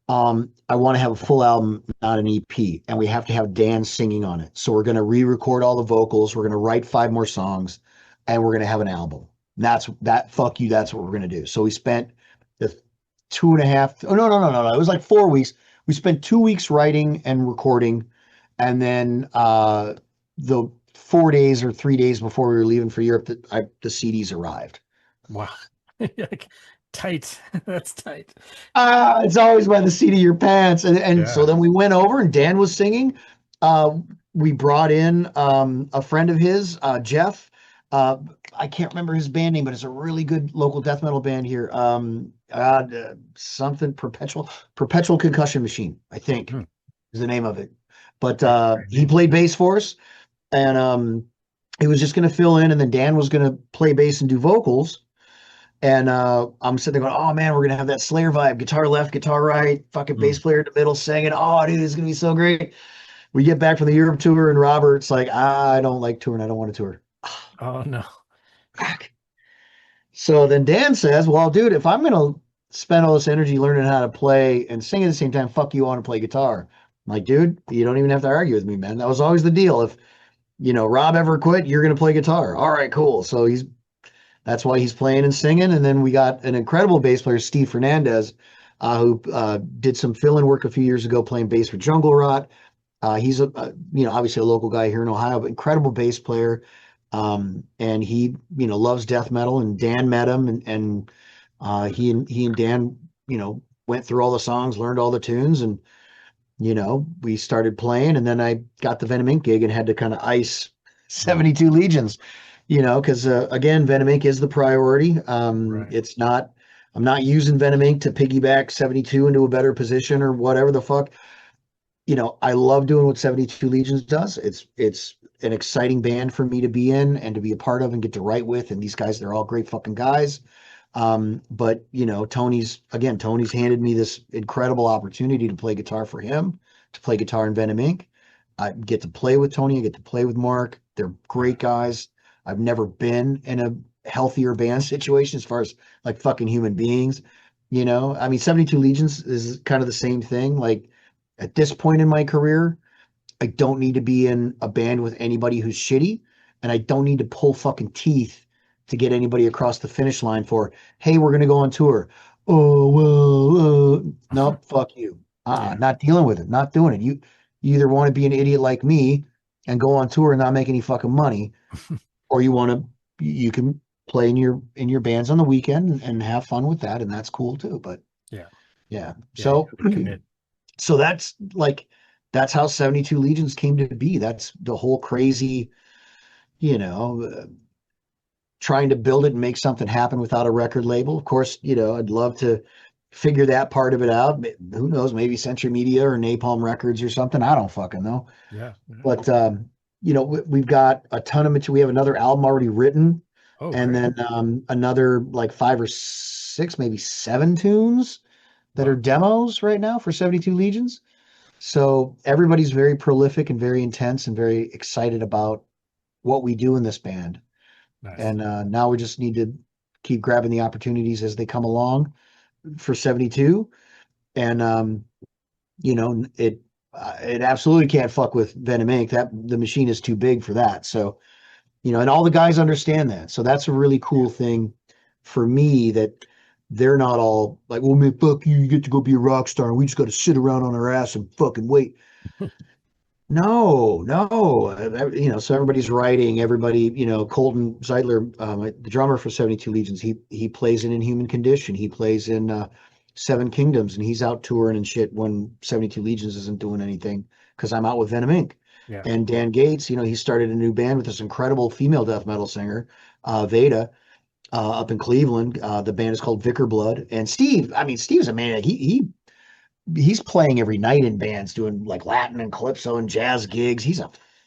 Speaker 2: I want to have a full album, not an EP, and we have to have Dan singing on it. So we're going to re-record all the vocals. We're going to write 5 more songs, and we're going to have an album. And that's that. Fuck you. That's what we're going to do. So we spent the 2.5. Oh, no. It was like 4 weeks. We spent 2 weeks writing and recording, and then the 4 days or 3 days before we were leaving for Europe, the CDs arrived.
Speaker 1: Wow. Like, tight. That's tight.
Speaker 2: It's always by the seat of your pants. And so
Speaker 1: Yeah.
Speaker 2: then we went over and Dan was singing. We brought in a friend of his, Jeff. I can't remember his band name, but it's a really good local death metal band here. Something Perpetual Concussion Machine, I think
Speaker 1: Hmm.
Speaker 2: is the name of it. But
Speaker 1: Great
Speaker 2: he
Speaker 1: name.
Speaker 2: played bass for us, and he was just going to fill in, and then Dan was going to play bass and do vocals. And I'm sitting there going, oh man, we're gonna have that Slayer vibe, guitar left, guitar right, fucking bass
Speaker 1: Mm.
Speaker 2: player in the middle singing. Oh, dude, this is gonna be so great. We get back from the Europe tour, and Robert's like, I don't like touring. I don't want to tour.
Speaker 1: Oh no.
Speaker 2: So then Dan says, well, dude, if I'm gonna spend all this energy learning how to play and sing at the same time, fuck you, I want to play guitar. I'm like, dude, you don't even have to argue with me, man. That was always the deal. If Rob ever quit, you're gonna play guitar. All right, cool. So that's why he's playing and singing. And then we got an incredible bass player, Steve Fernandez, who did some fill-in work a few years ago playing bass for Jungle Rot. He's obviously a local guy here in Ohio, but incredible bass player. And he, loves death metal. And Dan met him, and he and Dan, went through all the songs, learned all the tunes, and we started playing. And then I got the Venom Inc. gig and had to kind of ice
Speaker 1: Mm.
Speaker 2: 72 Legions, because again, Venom Inc. is the priority.
Speaker 1: Right.
Speaker 2: I'm not using Venom Inc. to piggyback 72 into a better position or whatever the fuck. I love doing what 72 Legions does. It's an exciting band for me to be in and to be a part of and get to write with. And these guys, they're all great fucking guys. But Tony's handed me this incredible opportunity to play guitar for him, to play guitar in Venom Inc. I get to play with Tony. I get to play with Mark. They're
Speaker 1: Yeah.
Speaker 2: great guys. I've never been in a healthier band situation as far as like fucking human beings. I mean, 72 Legions is kind of the same thing. Like at this point in my career, I don't need to be in a band with anybody who's shitty, and I don't need to pull fucking teeth to get anybody across the finish line for, hey, we're gonna go on tour. Oh well, nope, fuck you.
Speaker 1: Yeah.
Speaker 2: Not dealing with it, not doing it. You either want to be an idiot like me and go on tour and not make any fucking money, or you can play in your bands on the weekend and have fun with that, and that's cool too. But
Speaker 1: Yeah.
Speaker 2: yeah,
Speaker 1: Yeah. You
Speaker 2: so
Speaker 1: gotta commit.
Speaker 2: so that's how 72 Legions came to be. That's the whole crazy, you know, uh, trying to build it and make something happen without a record label. Of course, I'd love to figure that part of it out. Who knows? Maybe Century Media or Napalm Records or something. I don't fucking know.
Speaker 1: Yeah. Yeah.
Speaker 2: But we've got a ton of material. We have another album already written,
Speaker 1: Oh,
Speaker 2: and
Speaker 1: great.
Speaker 2: then another like 5 or 6, maybe 7 tunes that are
Speaker 1: Wow.
Speaker 2: demos right now for 72 Legions. So everybody's very prolific and very intense and very excited about what we do in this band.
Speaker 1: Nice.
Speaker 2: And now we just need to keep grabbing the opportunities as they come along for 72. And it absolutely can't fuck with Venom Inc. That the machine is too big for that. So, and all the guys understand that. So that's a really cool thing for me, that they're not all like, well, man, fuck you, you get to go be a rock star and we just got to sit around on our ass and fucking wait. No, no. So everybody's writing, everybody, Colton Zeitler, the drummer for 72 Legions, he plays in Inhuman Condition. He plays in Seven Kingdoms, and he's out touring and shit when 72 Legions isn't doing anything because I'm out with Venom Inc.
Speaker 1: Yeah.
Speaker 2: And Dan Gates, he started a new band with this incredible female death metal singer, Veda, up in Cleveland. The band is called Vicar Blood. And Steve, I mean, Steve's a man. He's playing every night in bands, doing like Latin and calypso and jazz gigs.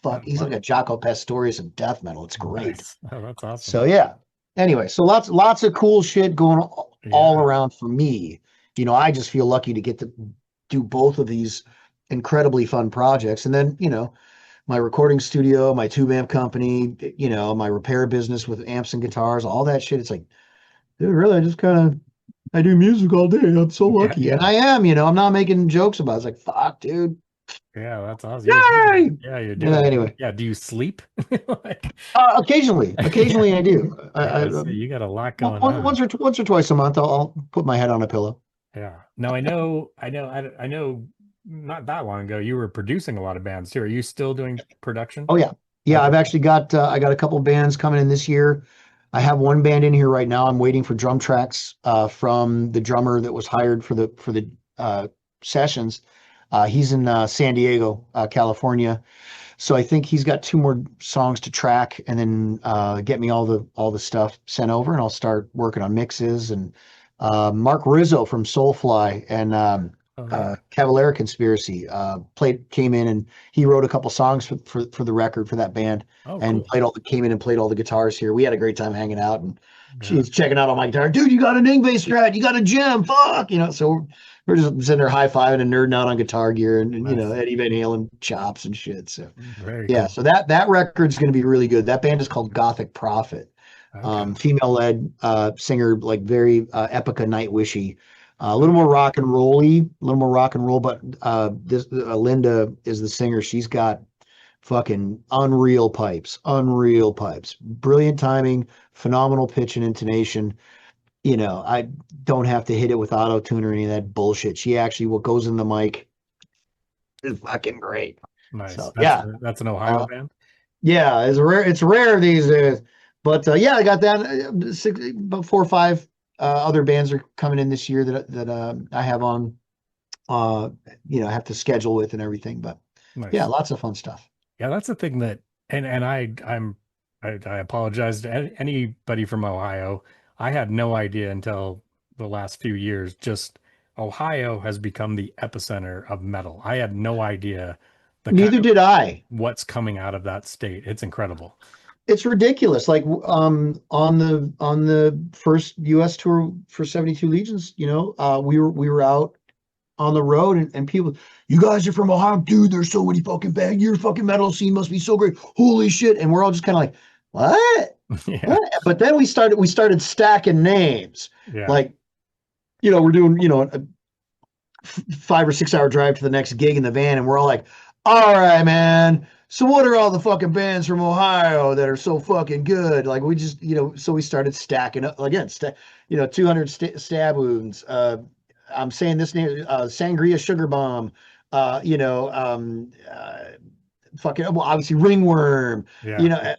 Speaker 1: Oh,
Speaker 2: He's like
Speaker 1: wow.
Speaker 2: a Jaco Pastorius of death metal. It's great.
Speaker 1: Nice. Oh, that's awesome.
Speaker 2: So yeah. Anyway, so lots of cool shit going all
Speaker 1: Yeah.
Speaker 2: around for me. I just feel lucky to get to do both of these incredibly fun projects. And then, my recording studio, my tube amp company, my repair business with amps and guitars, all that shit. It's like, dude, really, I do music all day. I'm so
Speaker 1: Yeah.
Speaker 2: lucky. And I am, I'm not making jokes about it. It's like, fuck, dude.
Speaker 1: Yeah. That's awesome. You're doing
Speaker 2: Yay!
Speaker 1: it. Yeah, you're doing it.
Speaker 2: Anyway,
Speaker 1: Yeah. Do you sleep? Like, yeah.
Speaker 2: occasionally I do.
Speaker 1: Yeah. So you got a lot going
Speaker 2: Once
Speaker 1: on.
Speaker 2: or twice a month, I'll put my head on a pillow.
Speaker 1: Yeah. No, I know not that long ago you were producing a lot of bands too. Are you still doing production?
Speaker 2: Oh yeah. Yeah,
Speaker 1: Okay.
Speaker 2: I've actually I got a couple bands coming in this year. I have one band in here right now. I'm waiting for drum tracks from the drummer that was hired for the sessions. He's in San Diego, California. So I think he's got 2 more songs to track, and then get me all the stuff sent over, and I'll start working on mixes. And Mark Rizzo from Soulfly and
Speaker 1: Oh, neat.
Speaker 2: Cavalera Conspiracy came in, and he wrote a couple songs for the record for that band,
Speaker 1: Oh,
Speaker 2: and
Speaker 1: cool.
Speaker 2: came in and played all the guitars here. We had a great time hanging out, and she
Speaker 1: Yeah.
Speaker 2: was checking out all my guitar. Dude, you got an Ingve Strat, you got a gem, fuck, So we're just sitting there high-fiving and nerding out on guitar gear, and
Speaker 1: Nice.
Speaker 2: Eddie Van Halen chops and shit. So
Speaker 1: Very
Speaker 2: yeah,
Speaker 1: cool.
Speaker 2: so that record's going to be really good. That band is called Gothic Prophet.
Speaker 1: Okay.
Speaker 2: Female-led singer, like very Epica Nightwishy. A little more rock and rolly, a little more rock and roll, but this Linda is the singer. She's got fucking unreal pipes, brilliant timing, phenomenal pitch and intonation. I don't have to hit it with auto tune or any of that bullshit. She actually, what goes in the mic is fucking great.
Speaker 1: Nice.
Speaker 2: So yeah,
Speaker 1: That's an Ohio
Speaker 2: uh,
Speaker 1: band?
Speaker 2: yeah, it's rare these days. But yeah, I got that. About 4 or 5 other bands are coming in this year that I have on, uh, have to schedule with and everything. But yeah,
Speaker 1: Nice.
Speaker 2: lots of fun stuff.
Speaker 1: Yeah, that's the thing that and I apologize to anybody from Ohio. I had no idea until the last few years just Ohio has become the epicenter of metal. I had no idea the kind
Speaker 2: Neither
Speaker 1: of
Speaker 2: did I.
Speaker 1: what's coming out of that state. It's incredible.
Speaker 2: It's ridiculous. Like on the first U.S. tour for 72 Legions, we were out on the road, and people, you guys are from Ohio, dude. There's so many fucking bands. Your fucking metal scene must be so great. Holy shit! And we're all just kind of like, what?
Speaker 1: Yeah.
Speaker 2: What? But then we started stacking names.
Speaker 1: Yeah.
Speaker 2: Like, we're doing a 5 or 6 hour drive to the next gig in the van, and we're all like, all right, man. So what are all the fucking bands from Ohio that are so fucking good? Like we just, so we started stacking up again, 200 stab wounds. I'm saying this name, Sangria Sugar Bomb, fucking, well, obviously Ringworm,
Speaker 1: Yeah.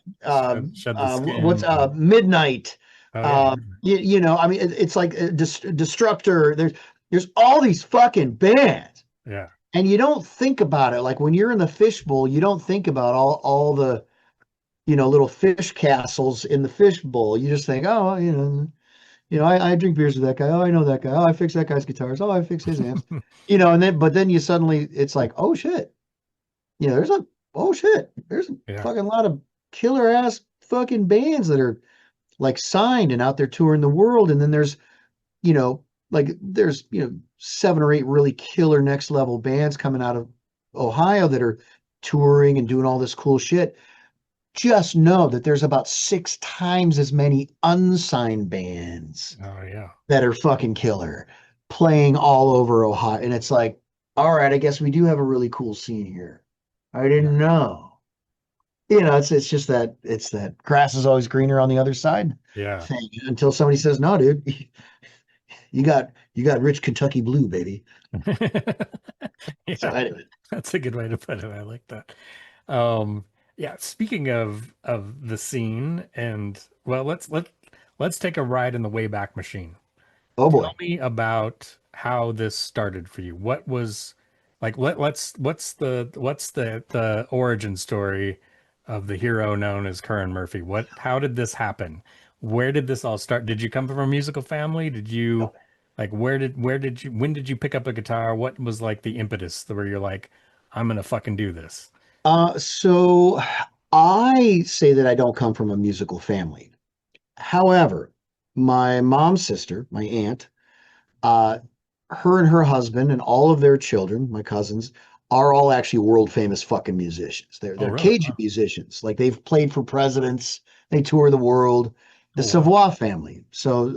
Speaker 1: Shed the
Speaker 2: what's
Speaker 1: skin.
Speaker 2: Midnight.
Speaker 1: Oh yeah.
Speaker 2: I mean, it's like Destructor. There's all these fucking bands,
Speaker 1: Yeah.
Speaker 2: and you don't think about it. Like when you're in the fishbowl, you don't think about all the, little fish castles in the fishbowl. You just think, oh, I drink beers with that guy. Oh, I know that guy. Oh, I fix that guy's guitars. Oh, I fix his amps. But then you suddenly, it's like, oh shit. There's oh shit. There's a
Speaker 1: Yeah.
Speaker 2: fucking lot of killer ass fucking bands that are like signed and out there touring the world. And then you know, there's, 7 or 8 really killer next level bands coming out of Ohio that are touring and doing all this cool shit. Just know that there's about 6 times as many unsigned bands
Speaker 1: Oh yeah.
Speaker 2: that are fucking killer playing all over Ohio. And it's like, all right, I guess we do have a really cool scene here. I
Speaker 1: Yeah.
Speaker 2: didn't know. It's just that it's that grass is always greener on the other side
Speaker 1: Yeah.
Speaker 2: thing until somebody says, no, dude, you got rich Kentucky blue, baby. So
Speaker 1: Yeah.
Speaker 2: anyway,
Speaker 1: That's a good way to put it. I like that. Um, yeah, speaking of the scene and well, let's take a ride in the Wayback Machine.
Speaker 2: oh
Speaker 1: Tell
Speaker 2: boy.
Speaker 1: me about how this started for you. What was like what's the origin story of the hero known as Curran Murphy? How did this happen? Where did this all start? Did you come from a musical family? Did you like where did you when did you pick up a guitar? What was like the impetus where you're like, I'm gonna fucking do this?
Speaker 2: So I say that I don't come from a musical family. However, my mom's sister, my aunt, uh, her and her husband and all of their children, my cousins, are all actually world famous fucking musicians. They're
Speaker 1: Oh
Speaker 2: they're
Speaker 1: really?
Speaker 2: Cajun
Speaker 1: Wow.
Speaker 2: musicians. Like they've played for presidents. They tour the world. The
Speaker 1: Oh wow.
Speaker 2: Savoy family. So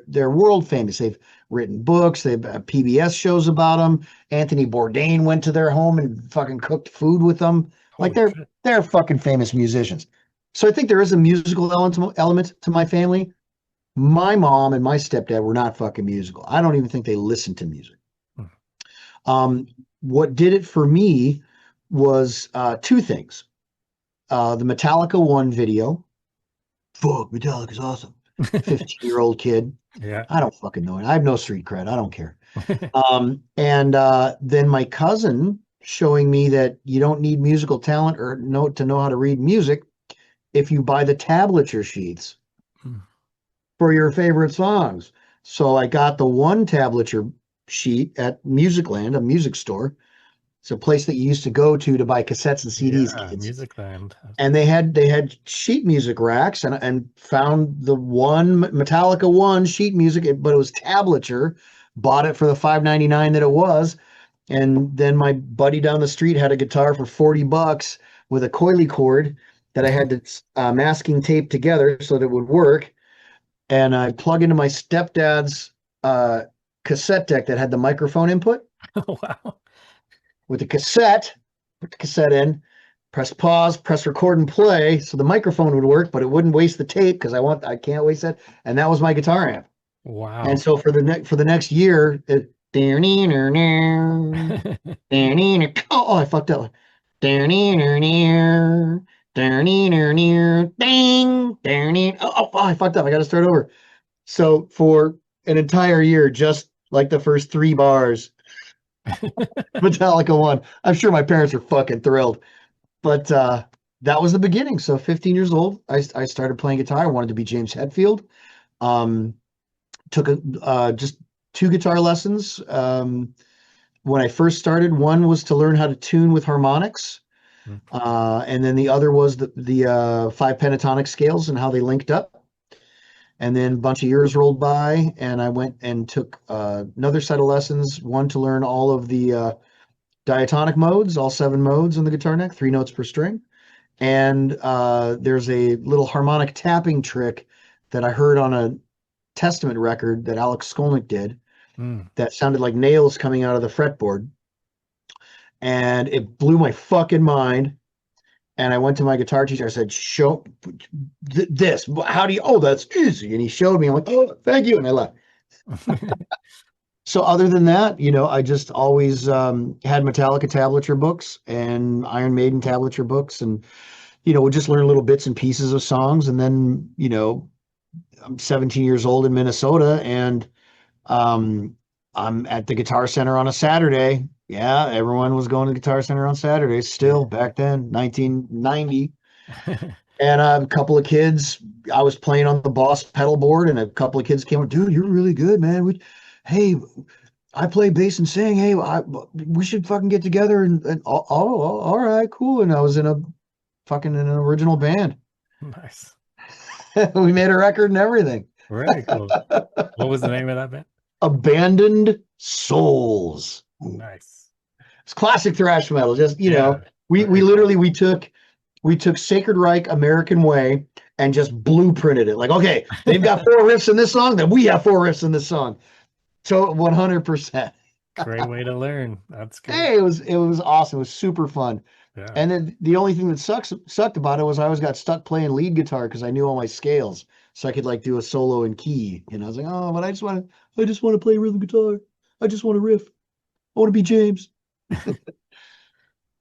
Speaker 2: they're world famous. They've written books. They've PBS shows about them. Anthony Bourdain went to their home and fucking cooked food with them. Like
Speaker 1: Holy
Speaker 2: they're
Speaker 1: shit.
Speaker 2: they're fucking famous musicians. So I think there is a musical element to my family. My mom and my stepdad were not fucking musical. I don't even think they listened to music.
Speaker 1: Hmm.
Speaker 2: Um, what did it for me was two things. The Metallica One video. Fuck, Metallica's awesome. 15-year-old kid.
Speaker 1: Yeah.
Speaker 2: I don't fucking know it. I have no street cred. I don't care. And then my cousin showing me that you don't need musical talent or know how to read music if you buy the tablature sheets
Speaker 1: Hmm.
Speaker 2: for your favorite songs. So I got the one tablature sheet at Musicland, a music store. It's a place that you used to go to buy cassettes and CDs,
Speaker 1: Yeah,
Speaker 2: kids.
Speaker 1: Music Land.
Speaker 2: And they had sheet music racks and found the one Metallica one sheet music, but it was tablature. Bought it for the 5.99 that it was. And then my buddy down the street had a guitar for $40 with a coily cord that I had to masking tape together so that it would work. And I plug into my stepdad's uh, cassette deck that had the microphone input
Speaker 1: Oh, wow.
Speaker 2: with the cassette, put the cassette in, press pause, press record and play, so the microphone would work, but it wouldn't waste the tape because I can't waste that. And that was my guitar amp. And
Speaker 1: Wow.
Speaker 2: so for the next year, oh, I fucked up. Oh, I fucked up. I got to start over. So for an entire year, just like the first 3 bars, Metallica one. I'm sure my parents were fucking thrilled. But that was the beginning. So 15 years old, I started playing guitar. I wanted to be James Hetfield. Um, took just 2 guitar lessons. When I first started, one was to learn how to tune with harmonics. And then the other was the 5 pentatonic scales and how they linked up. And then a bunch of years rolled by, and I went and took another set of lessons, one to learn all of the diatonic modes, all 7 modes on the guitar neck, 3 notes per string. And there's a little harmonic tapping trick that I heard on a Testament record that Alex Skolnick did
Speaker 1: Mm.
Speaker 2: that sounded like nails coming out of the fretboard. And it blew my fucking mind. And I went to my guitar teacher. I said, show this. How do you? Oh, that's easy. And he showed me. I'm like, oh, thank you. And I left. So other than that, I just always had Metallica tablature books and Iron Maiden tablature books, and would just learn little bits and pieces of songs. And then, I'm 17 years old in Minnesota, and um, I'm at the Guitar Center on a Saturday. Yeah, everyone was going to the Guitar Center on Saturdays still
Speaker 1: Yeah.
Speaker 2: back then, 1990. And a couple of kids, I was playing on the Boss pedal board, and a couple of kids came up, dude, you're really good, man. Hey, I play bass and sing. Hey, we should fucking get together and all right, cool. And I was in a fucking in an original band.
Speaker 1: Nice.
Speaker 2: We made a record and everything.
Speaker 1: Very cool. What was the name of that band?
Speaker 2: Abandoned Souls.
Speaker 1: Nice.
Speaker 2: It's classic thrash metal. Just,
Speaker 1: Yeah.
Speaker 2: we
Speaker 1: Very cool.
Speaker 2: literally we took Sacred Reich American Way and just blueprinted it. Like, okay, they've got four riffs in this song, then we have four riffs in this song. So 100%.
Speaker 1: Great way to learn. That's good.
Speaker 2: Hey, it was awesome. It was super fun.
Speaker 1: Yeah.
Speaker 2: And then the only thing that sucked about it was I always got stuck playing lead guitar because I knew all my scales, so I could like do a solo in key. I was like, oh, but I just want to play rhythm guitar. I just want to riff. I want to be James.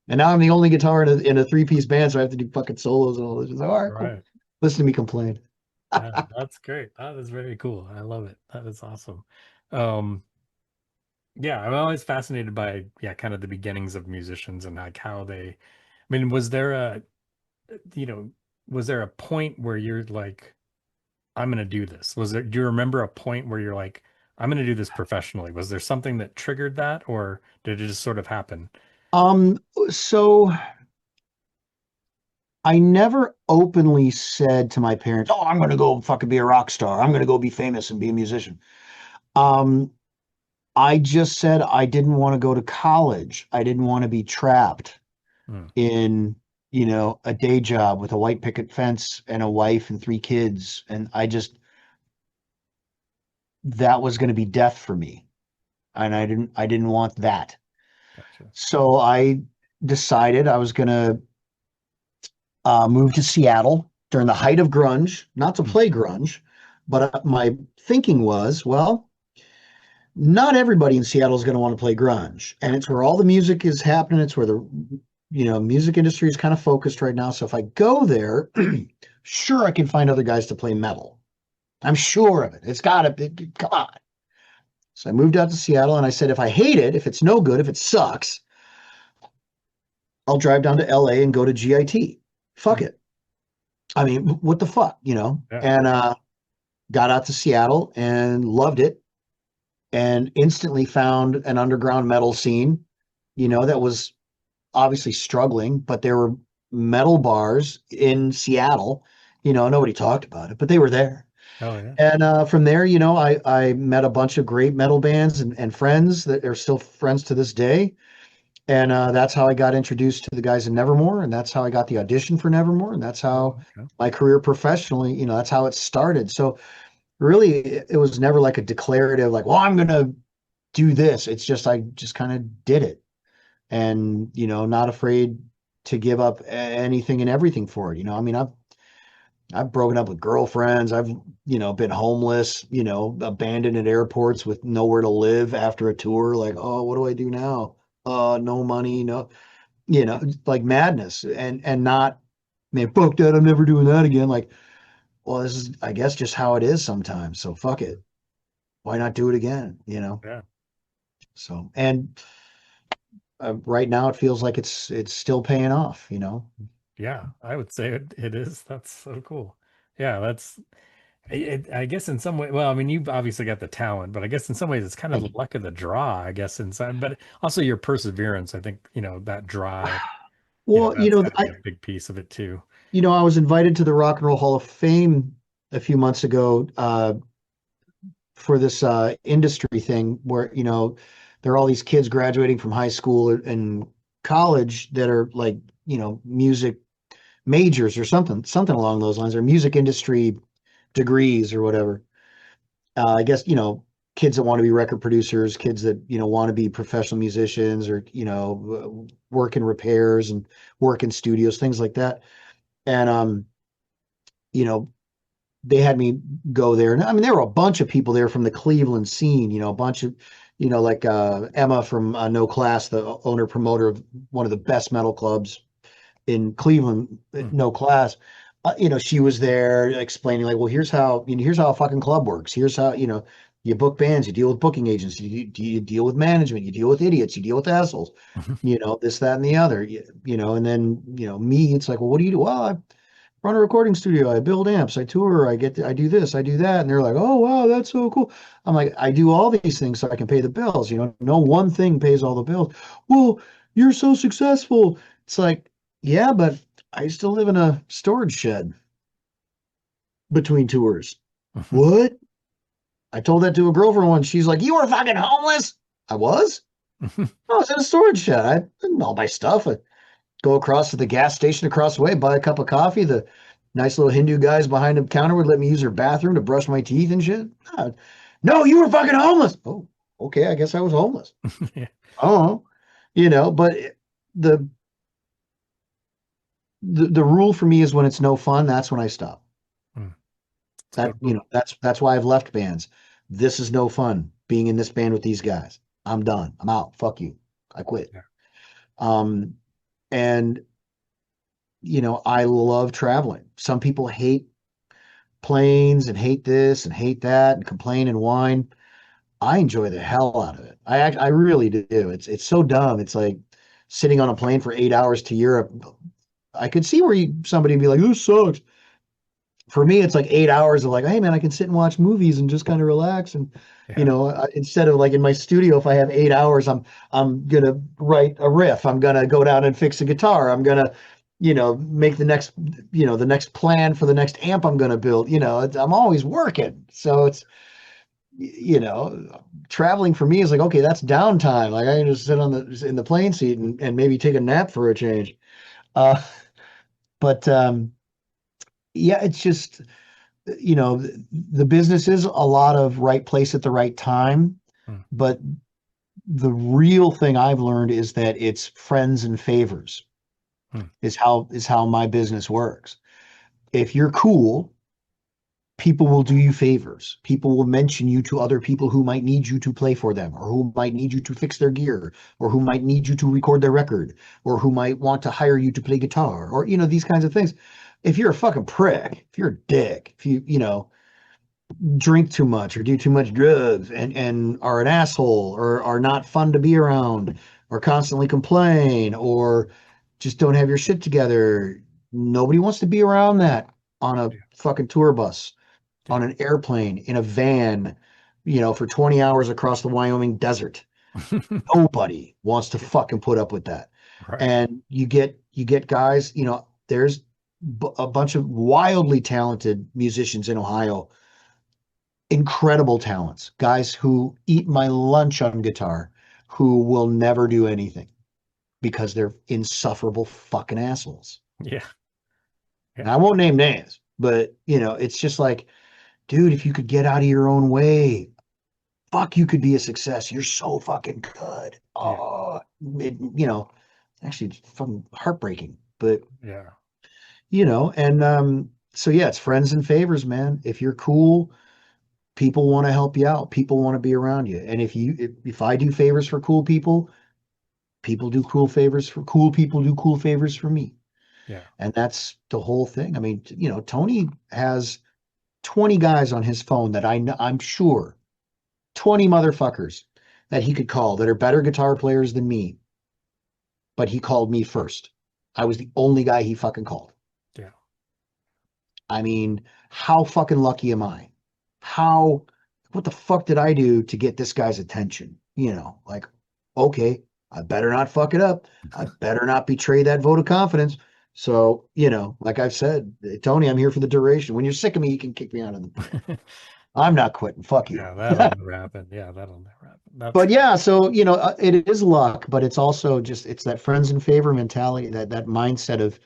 Speaker 2: And now I'm the only guitar in a three-piece band, so I have to do fucking solos and all this. It's like, all right, cool.
Speaker 1: Right.
Speaker 2: Listen to me complain.
Speaker 1: Yeah, that's great. That is very cool. I love it. That is awesome. Um, yeah, I'm always fascinated by kind of the beginnings of musicians and like how they, I mean, you know, was there a point where you're like, I'm gonna do this? Do you remember a point where you're like, I'm gonna do this professionally? Was there something that triggered that, or did it just sort of happen?
Speaker 2: Um, so I never openly said to my parents, "Oh, I'm going to go fucking be a rock star. I'm going to go be famous and be a musician." Um, I just said I didn't want to go to college. I didn't want to be trapped
Speaker 1: Hmm,
Speaker 2: in, a day job with a white picket fence and a wife and three kids. And that was going to be death for me. And I didn't want that.
Speaker 1: gotcha.
Speaker 2: So I decided I was going to moved to Seattle during the height of grunge, not to
Speaker 1: Hmm,
Speaker 2: play grunge, but my thinking was, well, not everybody in Seattle is going to want to play grunge, and it's where all the music is happening. It's where the music industry is kind of focused right now. So if I go there, sure, I can find other guys to play metal. I'm sure of it. It's got to be. Come on. So I moved out to Seattle, and I said, if I hate it, if it's no good, if it sucks, I'll drive down to LA and go to GIT. Fuck
Speaker 1: hmm,
Speaker 2: it. I mean, what the fuck,
Speaker 1: yeah.
Speaker 2: And got out to Seattle and loved it and instantly found an underground metal scene, that was obviously struggling, but there were metal bars in Seattle. Nobody talked about it, but they were there.
Speaker 1: Oh yeah.
Speaker 2: And from there, I met a bunch of great metal bands and friends that are still friends to this day. And that's how I got introduced to the guys in Nevermore, and that's how I got the audition for Nevermore, and that's
Speaker 1: Oh,
Speaker 2: how
Speaker 1: okay.
Speaker 2: my career professionally, that's how it started. So really, it was never like a declarative, like, well, I'm gonna do this. It's just I just kind of did it, and not afraid to give up anything and everything for it. I mean, I've broken up with girlfriends. I've been homeless. Abandoned at airports with nowhere to live after a tour. Like, oh, what do I do now? No money, no, like madness, and not, man, fuck that. I'm never doing that again. Like, well, this is, I guess, just how it is sometimes. So fuck it. Why not do it again?
Speaker 1: Yeah.
Speaker 2: So, and right now it feels like it's still paying off.
Speaker 1: Yeah, I would say it is. That's so cool. Yeah, I guess in some way, well, I mean, you've obviously got the talent, but I guess in some ways it's kind of the
Speaker 2: Thank
Speaker 1: luck of the draw, I guess, inside, but also your perseverance. I think, that
Speaker 2: you.
Speaker 1: drive,
Speaker 2: Well,
Speaker 1: that's got to be a big piece of it too.
Speaker 2: I was invited to the Rock and Roll Hall of Fame a few months ago for this industry thing where, there are all these kids graduating from high school and college that are like, music majors or something along those lines, or music industry degrees or whatever. I guess, kids that want to be record producers, kids that, want to be professional musicians, or, work in repairs and work in studios, things like that. And, you know, they had me go there. And I mean, there were a bunch of people there from the Cleveland scene, a bunch of, like Emma from No Class, the owner promoter of one of the best metal clubs in Cleveland,
Speaker 1: Hmm.
Speaker 2: No Class. She was there explaining like, well, here's how a fucking club works. Here's how, you book bands, you deal with booking agents, you deal with management, you deal with idiots, you deal with assholes, this, that, and the other, and then, me, it's like, well, what do you do? Well, run a recording studio. I build amps. I tour. I do this. I do that. And they're like, oh, wow, that's so cool. I'm like, I do all these things so I can pay the bills. You know, no one thing pays all the bills. Well, you're so successful. It's like, yeah, but I still live in a storage shed between tours. What? I told that to a girlfriend once. She's like, you were fucking homeless. I was. I was in a storage shed. I had all my stuff. I go across to the gas station across the way, buy a cup of coffee. The nice little Hindu guys behind the counter would let me use their bathroom to brush my teeth and shit. No, you were fucking homeless. Oh, okay. I guess I was homeless.
Speaker 1: Yeah.
Speaker 2: Oh, but the the rule for me is when it's no fun, that's when I stop.
Speaker 1: Mm. It's a
Speaker 2: That
Speaker 1: good rule.
Speaker 2: that's why I've left bands. This is no fun being in this band with these guys. I'm done. I'm out. Fuck you. I quit.
Speaker 1: Yeah.
Speaker 2: Um, and I love traveling. Some people hate planes and hate this and hate that and complain and whine. I enjoy the hell out of it. I really do. It's so dumb. It's like sitting on a plane for 8 hours to Europe. I could see where somebody would be like, "This sucks." For me, it's like 8 hours of like, hey man, I can sit and watch movies and just kind of relax. And
Speaker 1: Yeah.
Speaker 2: instead of like in my studio, if I have 8 hours, I'm gonna write a riff. I'm gonna go down and fix a guitar. I'm gonna, make the next plan for the next amp I'm gonna build. I'm always working. So it's, traveling for me is like, okay, that's downtime. Like I can just sit in the plane seat and maybe take a nap for a change. Uh, but yeah, it's just the business is a lot of right place at the right time,
Speaker 1: Mm.
Speaker 2: but the real thing I've learned is that it's friends and favors
Speaker 1: Mm.
Speaker 2: is how my business works. If you're cool, people will do you favors. People will mention you to other people who might need you to play for them, or who might need you to fix their gear, or who might need you to record their record, or who might want to hire you to play guitar, or these kinds of things. If you're a fucking prick, if you're a dick, if you drink too much or do too much drugs and are an asshole or are not fun to be around or constantly complain or just don't have your shit together. Nobody wants to be around that on a
Speaker 1: Yeah.
Speaker 2: fucking tour bus, on
Speaker 1: Yeah.
Speaker 2: an airplane, in a van, for 20 hours across the Wyoming desert. Nobody wants to
Speaker 1: Yeah.
Speaker 2: fucking put up with that.
Speaker 1: Right.
Speaker 2: And you get guys, there's a bunch of wildly talented musicians in Ohio, incredible talents, guys who eat my lunch on guitar, who will never do anything because they're insufferable fucking assholes.
Speaker 1: Yeah.
Speaker 2: And
Speaker 1: Yeah.
Speaker 2: I won't name names, but it's just like, dude, if you could get out of your own way, fuck, you could be a success. You're so fucking good.
Speaker 1: Yeah.
Speaker 2: Oh, actually, it's fucking heartbreaking. But
Speaker 1: Yeah.
Speaker 2: and so yeah, it's friends and favors, man. If you're cool, people want to help you out. People want to be around you. And if I do favors for cool people, people do cool favors for cool people do cool favors for me.
Speaker 1: Yeah.
Speaker 2: And that's the whole thing. I mean, Tony has 20 guys on his phone that I'm sure 20 motherfuckers that he could call that are better guitar players than me, but he called me first. I was the only guy he fucking called.
Speaker 1: Yeah.
Speaker 2: I mean, how fucking lucky am I? How, what the fuck did I do to get this guy's attention? Like, okay, I better not fuck it up. I better not betray that vote of confidence. So, like I've said, Tony, I'm here for the duration. When you're sick of me, you can kick me out of the band. I'm not quitting. Fuck you.
Speaker 1: Yeah, that'll never happen. Yeah, that'll never happen. That's
Speaker 2: But yeah, so, it is luck, but it's also just, it's that friends and favor mentality, that mindset of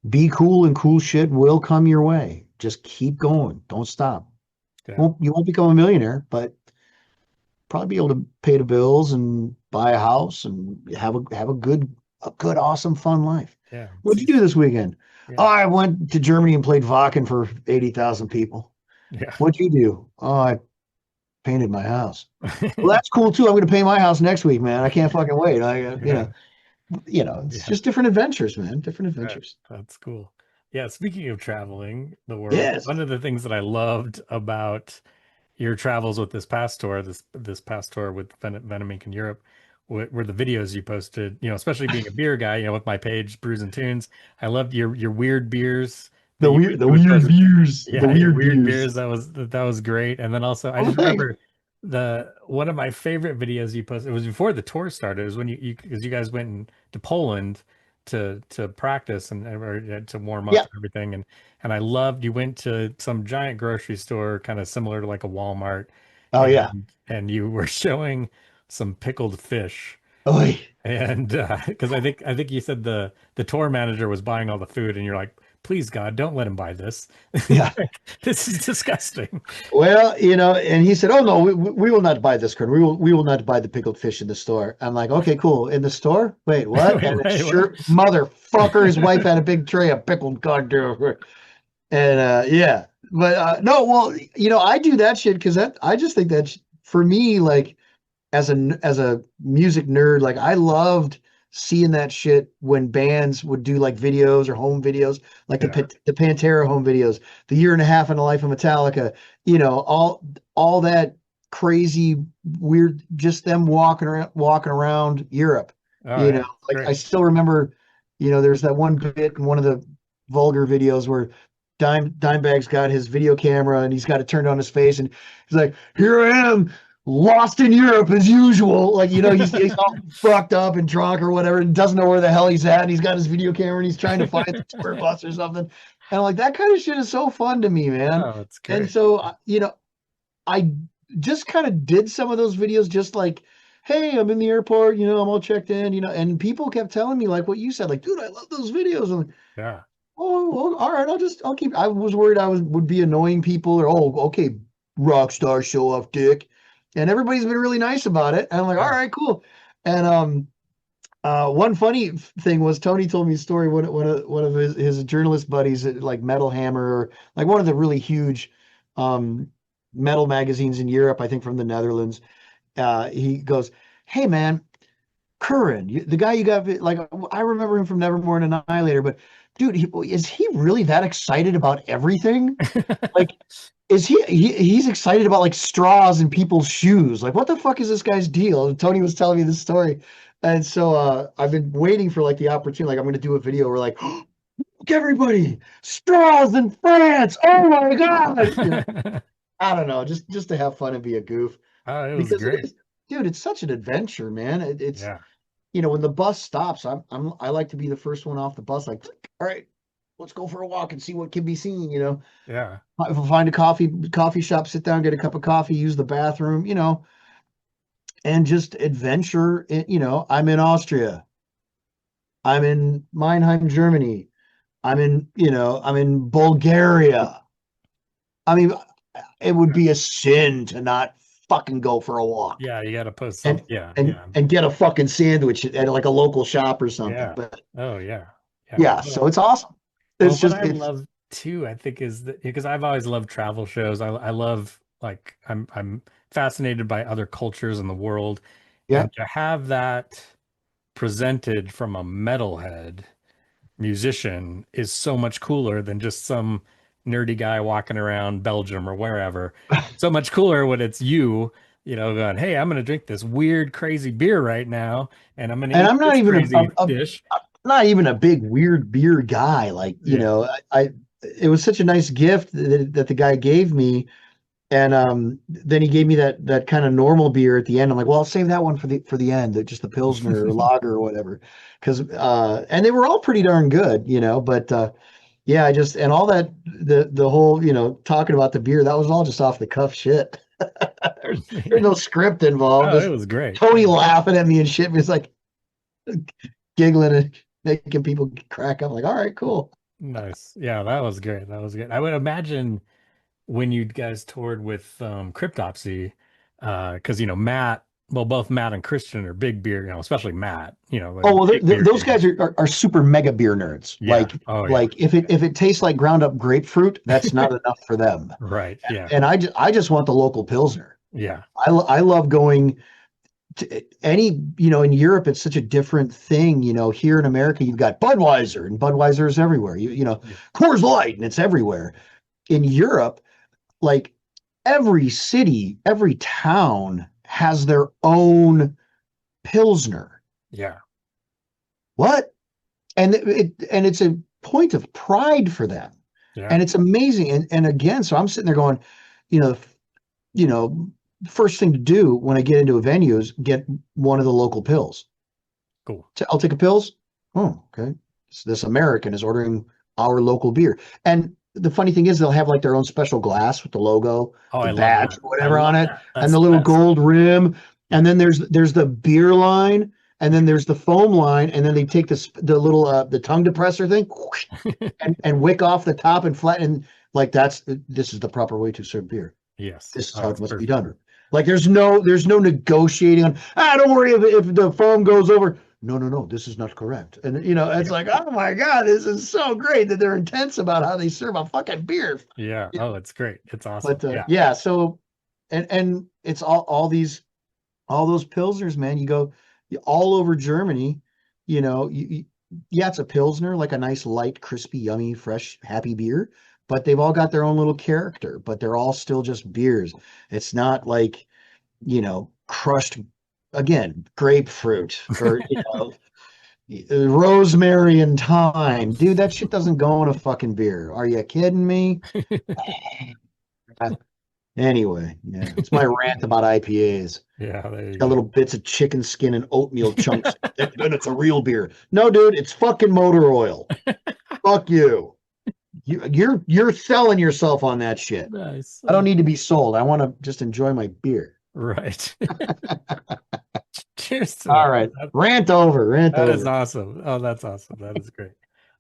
Speaker 2: be cool and cool shit will come your way. Just keep going. Don't stop.
Speaker 1: yeah.
Speaker 2: Well, you won't become a millionaire, but probably be able to pay the bills and buy a house and have a good, awesome, fun life.
Speaker 1: Yeah.
Speaker 2: What'd you do this weekend? Oh,
Speaker 1: Yeah.
Speaker 2: I went to Germany and played Wacken for 80,000 people.
Speaker 1: Yeah.
Speaker 2: What'd you do? Oh, I painted my house. Well, that's cool too. I'm going to paint my house next week, man. I can't fucking wait.
Speaker 1: Yeah.
Speaker 2: It's
Speaker 1: Yeah.
Speaker 2: just different adventures, man. Different
Speaker 1: Right.
Speaker 2: adventures.
Speaker 1: That's cool. Yeah. Speaking of traveling the world,
Speaker 2: Yes.
Speaker 1: one of the things that I loved about your travels with this past tour with Venom Inc. in Europe were the videos you posted, especially being a beer guy, with my page, Brews and Tunes. I loved your weird beers
Speaker 2: The
Speaker 1: which
Speaker 2: weird
Speaker 1: was
Speaker 2: beers, the
Speaker 1: yeah, yeah,
Speaker 2: weird
Speaker 1: weird
Speaker 2: beers.
Speaker 1: beers. That was great. And then also, I
Speaker 2: Oh,
Speaker 1: just
Speaker 2: thanks.
Speaker 1: remember the one of my favorite videos you posted. It was before the tour started. It was when you because you guys went to Poland to practice and or, to warm up
Speaker 2: Yeah.
Speaker 1: and everything. And I loved you went to some giant grocery store, kind of similar to like a Walmart,
Speaker 2: Oh yeah.
Speaker 1: and you were showing some pickled fish.
Speaker 2: Oh
Speaker 1: And because I think you said the tour manager was buying all the food, and you're like, please God, don't let him buy this.
Speaker 2: yeah.
Speaker 1: Like, this is disgusting.
Speaker 2: Well, and he said, "Oh no, we will not buy this, Kurt. We will not buy the pickled fish in the store." I'm like, "Okay, cool. In the store? Wait, what?"
Speaker 1: Wait,
Speaker 2: And then
Speaker 1: wait, what?
Speaker 2: sure, motherfucker, his wife had a big tray of pickled goddamn. And yeah, but no, well, I do that shit because I just think that for me, like as a music nerd, like I loved seeing that shit when bands would do like videos or home videos, like
Speaker 1: Yeah.
Speaker 2: the Pantera home videos, the year and a half in the life of Metallica, all that crazy weird, just them walking around Europe,
Speaker 1: Oh yeah, it's
Speaker 2: like I
Speaker 1: great.
Speaker 2: still remember, there's that one bit in one of the vulgar videos where Dimebag's got his video camera and he's got it turned on his face and he's like, "Here I am, lost in Europe as usual." Like, he's all fucked up and drunk or whatever and doesn't know where the hell he's at. And he's got his video camera and he's trying to find the tour bus or something. And I'm like, that kind of shit is so fun to me, man.
Speaker 1: Oh, it's
Speaker 2: And
Speaker 1: great.
Speaker 2: so, I just kind of did some of those videos just like, hey, I'm in the airport, I'm all checked in, and people kept telling me like what you said, like, dude, I love those videos. I'm like,
Speaker 1: Yeah.
Speaker 2: oh, well, all right, I'll keep. I was worried would be annoying people or, oh, okay, rock star show off dick, and everybody's been really nice about it. And I'm like, all
Speaker 1: Yeah.
Speaker 2: right, cool. And one funny thing was Tony told me a story. One of his journalist buddies at like Metal Hammer, or like one of the really huge um metal magazines in Europe, I think from the Netherlands. He goes, "Hey man, Curran, the guy you got, like, I remember him from Nevermore and Annihilator, but dude, is he really that excited about everything? Like, is he's excited about like straws in people's shoes? Like, what the fuck is this guy's deal?" And Tony was telling me this story, and so I've been waiting for like the opportunity. Like, I'm going to do a video where like, "Look, everybody, straws in France! Oh my god!" I don't know, just to have fun and be a goof
Speaker 1: Oh, it was
Speaker 2: because it
Speaker 1: great.
Speaker 2: is, dude. It's such an adventure, man. It's
Speaker 1: Yeah.
Speaker 2: when the bus stops, I like to be the first one off the bus. Like, all right, let's go for a walk and see what can be seen.
Speaker 1: Yeah.
Speaker 2: Find a coffee shop, sit down, get a cup of coffee, use the bathroom. And just adventure. I'm in Austria. I'm in Mannheim, Germany. I'm in Bulgaria. I mean, it would be a sin to not fucking go for a walk
Speaker 1: Yeah, you got to post
Speaker 2: and
Speaker 1: something. Yeah,
Speaker 2: and
Speaker 1: yeah.
Speaker 2: and get a fucking sandwich at like a local shop or something.
Speaker 1: Yeah.
Speaker 2: But
Speaker 1: Oh, yeah. Yeah.
Speaker 2: yeah, so it's awesome.
Speaker 1: Well,
Speaker 2: It's
Speaker 1: what
Speaker 2: just
Speaker 1: I
Speaker 2: it's
Speaker 1: love too, I think, is that because I've always loved travel shows. I love like I'm fascinated by other cultures in the world,
Speaker 2: yeah.
Speaker 1: and to have that presented from a metalhead musician is so much cooler than just some nerdy guy walking around Belgium or wherever. So much cooler when it's you, going, "Hey, I'm gonna drink this weird, crazy beer right now, and I'm gonna
Speaker 2: And
Speaker 1: eat
Speaker 2: I'm not
Speaker 1: this
Speaker 2: even
Speaker 1: crazy dish."
Speaker 2: not even a big weird beer guy. Like,
Speaker 1: Yeah.
Speaker 2: it was such a nice gift that the guy gave me. And then he gave me that kind of normal beer at the end. I'm like, well, I'll save that one for the end, just the Pilsner or lager or whatever. Because and they were all pretty darn good, but yeah, and all that, the whole, talking about the beer, that was all just off the cuff shit. There's
Speaker 1: Yeah.
Speaker 2: no script involved.
Speaker 1: Oh, it
Speaker 2: Just
Speaker 1: was great.
Speaker 2: Tony
Speaker 1: Yeah.
Speaker 2: laughing at me and shit. It's like giggling and making people crack up. Like, all right, cool.
Speaker 1: Nice. Yeah, that was great. That was good. I would imagine when you guys toured with Cryptopsy, because Matt, well, both Matt and Christian are big beer, especially Matt, like
Speaker 2: Oh well,
Speaker 1: big beer
Speaker 2: those guys
Speaker 1: dudes.
Speaker 2: are super mega beer nerds.
Speaker 1: Yeah.
Speaker 2: Like
Speaker 1: Oh yeah.
Speaker 2: like if it tastes like ground up grapefruit, that's not enough for them.
Speaker 1: Right. Yeah.
Speaker 2: And I just want the local pilsner.
Speaker 1: Yeah.
Speaker 2: I love going to any, in Europe, it's such a different thing. Here in America, you've got Budweiser, and Budweiser is everywhere.
Speaker 1: Yeah.
Speaker 2: Coors Light, and it's everywhere. In Europe, like every city, every town has their own pilsner.
Speaker 1: Yeah.
Speaker 2: What? And it's a point of pride for them.
Speaker 1: Yeah.
Speaker 2: And it's amazing. And again, so I'm sitting there going, you know, you know, first thing to do when I get into a venue is get one of the local pills.
Speaker 1: Cool.
Speaker 2: I'll take a pills. Oh, okay. So this American is ordering our local beer. And the funny thing is they'll have like their own special glass with the logo,
Speaker 1: Oh,
Speaker 2: the
Speaker 1: I love
Speaker 2: badge,
Speaker 1: that.
Speaker 2: or
Speaker 1: I
Speaker 2: whatever on
Speaker 1: love
Speaker 2: it,
Speaker 1: that.
Speaker 2: and
Speaker 1: That's
Speaker 2: the
Speaker 1: the
Speaker 2: little
Speaker 1: best.
Speaker 2: gold rim.
Speaker 1: Yeah.
Speaker 2: And then there's the beer line, and then there's the foam line, and then they take the little the tongue depressor thing and wick off the top and flatten. Like this is the proper way to serve beer.
Speaker 1: Yes.
Speaker 2: This is
Speaker 1: Oh,
Speaker 2: how it
Speaker 1: it's
Speaker 2: must be
Speaker 1: perfect.
Speaker 2: done. Like there's no negotiating on, don't worry if the foam goes over. No, no, no, this is not correct. And it's
Speaker 1: Yeah.
Speaker 2: like, oh my God, this is so great that they're intense about how they serve a fucking beer.
Speaker 1: Yeah. Oh, it's great. It's awesome.
Speaker 2: But
Speaker 1: Yeah.
Speaker 2: yeah, so and it's all those pilsners, man. You go all over Germany, yeah, it's a pilsner, like a nice light, crispy, yummy, fresh, happy beer, but they've all got their own little character, but they're all still just beers. It's not like, crushed again, grapefruit or rosemary and thyme. Dude, that shit doesn't go in a fucking beer. Are you kidding me? Anyway, yeah, it's my rant about IPAs.
Speaker 1: Yeah. There
Speaker 2: It's
Speaker 1: you
Speaker 2: got
Speaker 1: go.
Speaker 2: little bits of chicken skin and oatmeal chunks. Then it's a real beer. No, dude, it's fucking motor oil. Fuck you. You're selling yourself on that shit.
Speaker 1: Nice.
Speaker 2: I don't need to be sold. I want to just enjoy my beer.
Speaker 1: Right. Cheers to
Speaker 2: All
Speaker 1: that.
Speaker 2: right. Rant over. Rant
Speaker 1: That is
Speaker 2: over.
Speaker 1: awesome. Oh, that's awesome. That is great.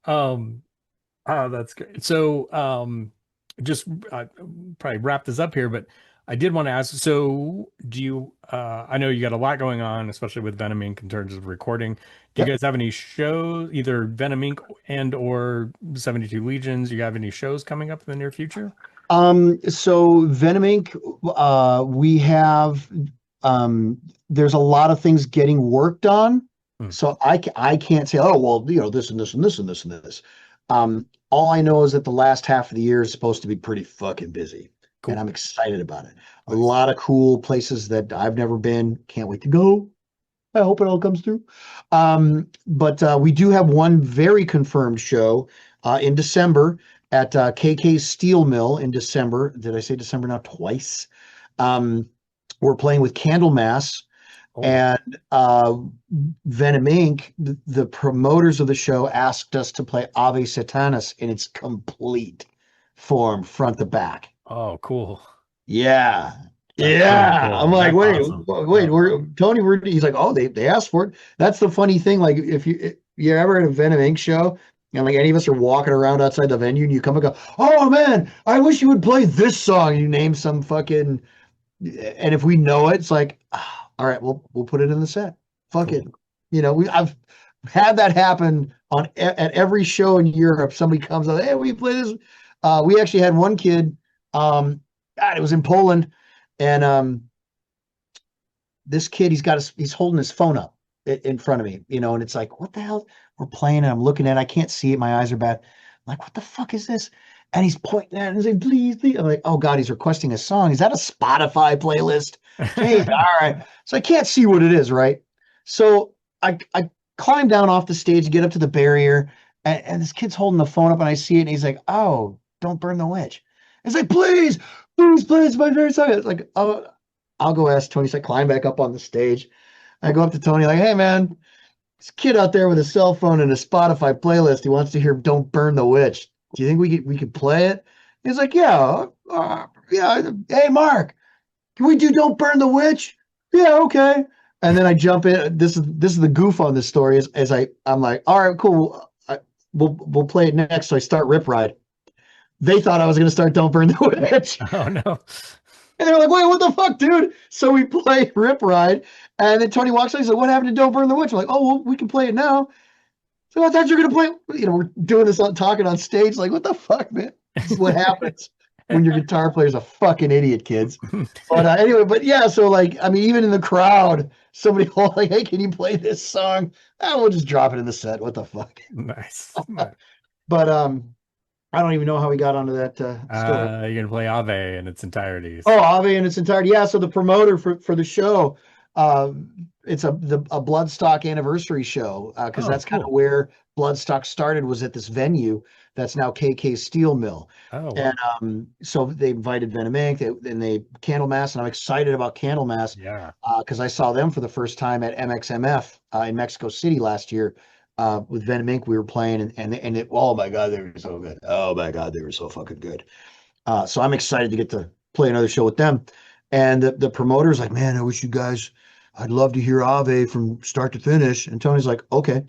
Speaker 1: Um, oh, that's great. So, just probably wrap this up here, but I did want to ask, so do you, I know you got a lot going on, especially with Venom Inc. in terms of recording. Do you
Speaker 2: Yep.
Speaker 1: guys have any shows, either Venom Inc. and or 72 Legions? Do you have any shows coming up in the near future?
Speaker 2: So Venom Inc., we have, there's a lot of things getting worked on.
Speaker 1: Hmm,
Speaker 2: So I can't say, oh, well, this and this and this and this and this. All I know is that the last half of the year is supposed to be pretty fucking busy, and
Speaker 1: cool.
Speaker 2: I'm excited about it. A
Speaker 1: Nice.
Speaker 2: lot of cool places that I've never been. Can't wait to go. I hope it all comes through. But we do have one very confirmed show in December at KK's Steel Mill in December. Did I say December now twice? We're playing with Candlemass
Speaker 1: Oh,
Speaker 2: and Venom Inc. The promoters of the show asked us to play Ave Satanas in its complete form, front to back.
Speaker 1: oh, cool.
Speaker 2: Yeah.
Speaker 1: That's really
Speaker 2: Yeah. I'm
Speaker 1: cool.
Speaker 2: like,
Speaker 1: That's
Speaker 2: wait,
Speaker 1: awesome.
Speaker 2: wait, he's like, oh, they asked for it. That's the funny thing. Like, you're ever at a Venom Inc. show and like any of us are walking around outside the venue and you come and go, oh man, I wish you would play this song. You name some fucking, and if we know it, it's like, all right, we'll put it in the set. Fuck it.
Speaker 1: Cool.
Speaker 2: I've had that happen at every show in Europe. Somebody comes up, hey, we play this. We actually had one kid, God, it was in Poland, and this kid, he's holding his phone up in front of me, and it's like, what the hell? We're playing, and I'm looking at it, I can't see it, my eyes are bad. I'm like, what the fuck is this? And he's pointing at it and he's like, please, please. I'm like, oh God, he's requesting a song. Is that a Spotify playlist? Jeez, all right. So I can't see what it is, right? So I climb down off the stage, get up to the barrier, and this kid's holding the phone up, and I see it, and he's like, oh, don't burn the witch. It's like, please, please, please, my favorite song. It's like, oh, I'll go ask Tony. So I climb back up on the stage. I go up to Tony, like, hey man, this kid out there with a cell phone and a Spotify playlist, he wants to hear "Don't Burn the Witch." Do you think we could play it? He's like, yeah, yeah. Hey Mark, can we do "Don't Burn the Witch"? Yeah, okay. And then I jump in. This is the goof on this story. As I'm like, all right, cool. We'll play it next. So I start Rip Ride. They thought I was going to start "Don't Burn the Witch."
Speaker 1: Oh no.
Speaker 2: And they're like, wait, what the fuck, dude? So we play Rip Ride. And then Tony walks in. He's like, what happened to Don't Burn the Witch? I'm like, oh, well, we can play it now. So I thought you were going to play. We're doing this talking on stage. Like, what the fuck, man? This is what happens when your guitar player's a fucking idiot, kids. But anyway, but yeah, so like, I mean, even in the crowd, somebody like, hey, can you play this song? We'll just drop it in the set. What the fuck?
Speaker 1: Nice. Nice.
Speaker 2: But I don't even know how we got onto that story.
Speaker 1: You're gonna play Ave in its entirety.
Speaker 2: Oh, Ave in its entirety. Yeah. So the promoter for the show, uh, it's a Bloodstock anniversary show because
Speaker 1: Oh,
Speaker 2: that's kind of
Speaker 1: cool.
Speaker 2: where Bloodstock started, was at this venue that's now KK Steel Mill.
Speaker 1: Oh,
Speaker 2: And
Speaker 1: wow.
Speaker 2: so they invited Venom Inc. And they Candlemass, and I'm excited about Candlemass
Speaker 1: Yeah.
Speaker 2: because I saw them for the first time at MXMF in Mexico City last year with Venom Inc. We were playing, oh my God, they were so good. Oh my God, they were so fucking good. So I'm excited to get to play another show with them. And the promoter's like, man, I wish you guys, I'd love to hear Ave from start to finish. And Tony's like, okay.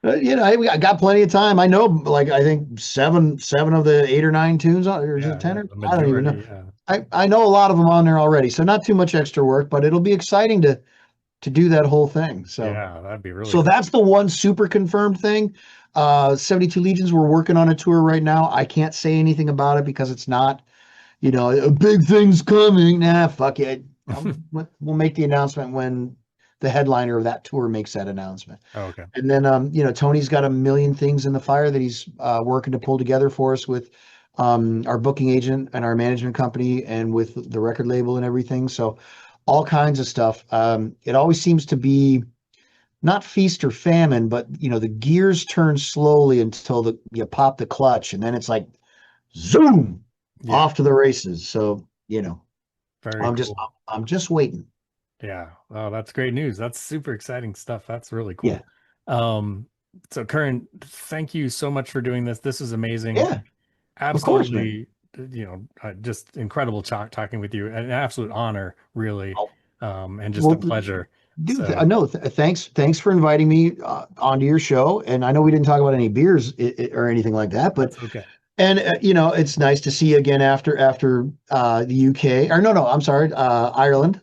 Speaker 2: I got plenty of time. I know, like, I think seven of the 8 or 9 tunes, or is it
Speaker 1: Yeah,
Speaker 2: 10?
Speaker 1: yeah,
Speaker 2: Or
Speaker 1: the
Speaker 2: I don't even know.
Speaker 1: majority. Yeah.
Speaker 2: I know a lot of them on there already, so not too much extra work, but it'll be exciting to do that whole thing. So
Speaker 1: Yeah, that'd be really
Speaker 2: so
Speaker 1: cool.
Speaker 2: that's the one super confirmed thing. 72 Legions, we're working on a tour right now. I can't say anything about it because it's not, a big thing's coming. Nah, fuck it. We'll make the announcement when the headliner of that tour makes that announcement.
Speaker 1: Oh, okay.
Speaker 2: And then, Tony's got a million things in the fire that he's working to pull together for us with our booking agent and our management company and with the record label and everything. So all kinds of stuff. It always seems to be not feast or famine, but the gears turn slowly until you pop the clutch, and then it's like zoom
Speaker 1: Yeah,
Speaker 2: off to the races. So
Speaker 1: very
Speaker 2: I'm just
Speaker 1: cool.
Speaker 2: I'm just waiting.
Speaker 1: Yeah. Oh, that's great news. That's super exciting stuff. That's really
Speaker 2: Yeah,
Speaker 1: cool. Um, so Curran, thank you so much for doing this. This is amazing.
Speaker 2: yeah, of course, man.
Speaker 1: Absolutely, just incredible talking with you. An absolute honor, really,
Speaker 2: Oh,
Speaker 1: and just a
Speaker 2: well,
Speaker 1: pleasure.
Speaker 2: dude,
Speaker 1: So
Speaker 2: no, thanks for inviting me onto your show. And I know we didn't talk about any beers or anything like that, but
Speaker 1: that's okay.
Speaker 2: and it's nice to see you again after the UK, or no, I'm sorry, Ireland.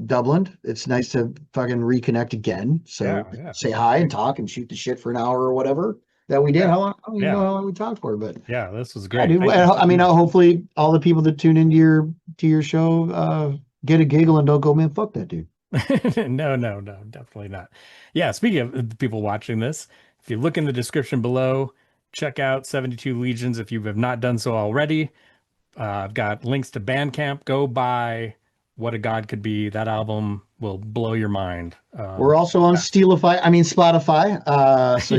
Speaker 2: Dublin. It's nice to fucking reconnect again.
Speaker 1: Yeah,
Speaker 2: So
Speaker 1: yeah.
Speaker 2: say
Speaker 1: Well,
Speaker 2: hi and talk and shoot the shit for an hour or whatever that we did.
Speaker 1: yeah,
Speaker 2: How long? I don't even know
Speaker 1: yeah,
Speaker 2: how long we talked for, but
Speaker 1: yeah. This was
Speaker 2: yeah,
Speaker 1: great.
Speaker 2: dude.
Speaker 1: Thank you so
Speaker 2: I mean,
Speaker 1: much.
Speaker 2: hopefully all the people that tune into your show get a giggle and don't go, man, fuck that dude.
Speaker 1: No, no, no, definitely not. Yeah, speaking of the people watching this, if you look in the description below, check out 72 Legions if you have not done so already. I've got links to Bandcamp. Go buy What a God Could Be. That album will blow your mind.
Speaker 2: We're also on
Speaker 1: Fantastic.
Speaker 2: Spotify, so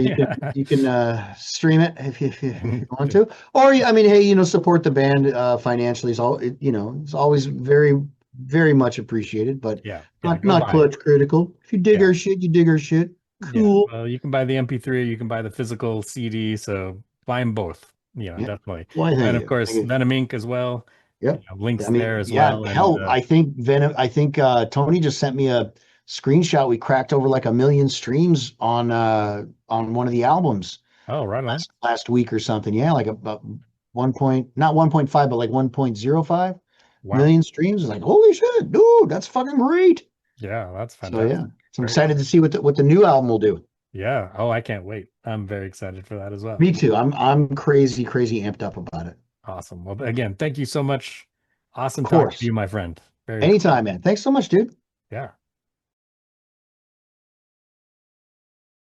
Speaker 2: you can
Speaker 1: Yeah.
Speaker 2: stream it if you want to, or I mean, hey, support the band financially is it's always very very much appreciated, but
Speaker 1: Yeah, yeah,
Speaker 2: not
Speaker 1: go
Speaker 2: not
Speaker 1: buy it.
Speaker 2: clutch critical. If you dig
Speaker 1: Yeah,
Speaker 2: our shit, you dig our shit.
Speaker 1: yeah.
Speaker 2: Cool.
Speaker 1: Well, you can buy the MP3, you can buy the physical CD, so buy them both.
Speaker 2: Yeah.
Speaker 1: Definitely.
Speaker 2: Why?
Speaker 1: And
Speaker 2: Thank
Speaker 1: of
Speaker 2: you.
Speaker 1: course,
Speaker 2: Thank you.
Speaker 1: Venom Inc. as well.
Speaker 2: Yep.
Speaker 1: Links
Speaker 2: I mean,
Speaker 1: there as
Speaker 2: yeah.
Speaker 1: well. And
Speaker 2: Hell, I think Tony just sent me a screenshot. We cracked over like a million streams on one of the albums
Speaker 1: oh, right on.
Speaker 2: last week or something. Yeah, like about not 1.5, but like 1.05
Speaker 1: Wow.
Speaker 2: million streams. It's like, holy shit, dude, that's fucking great.
Speaker 1: Yeah, that's
Speaker 2: So yeah,
Speaker 1: fantastic.
Speaker 2: so I'm
Speaker 1: Very
Speaker 2: excited
Speaker 1: exciting.
Speaker 2: to see what the new album will do.
Speaker 1: Yeah. Oh, I can't wait. I'm very excited for that as well.
Speaker 2: Me too. I'm crazy, crazy amped up about it.
Speaker 1: Awesome. Well, again, thank you so much.
Speaker 2: Of
Speaker 1: Awesome talking to
Speaker 2: course.
Speaker 1: you, my friend. Very cool.
Speaker 2: Anytime, man. Thanks so much, dude.
Speaker 1: Yeah.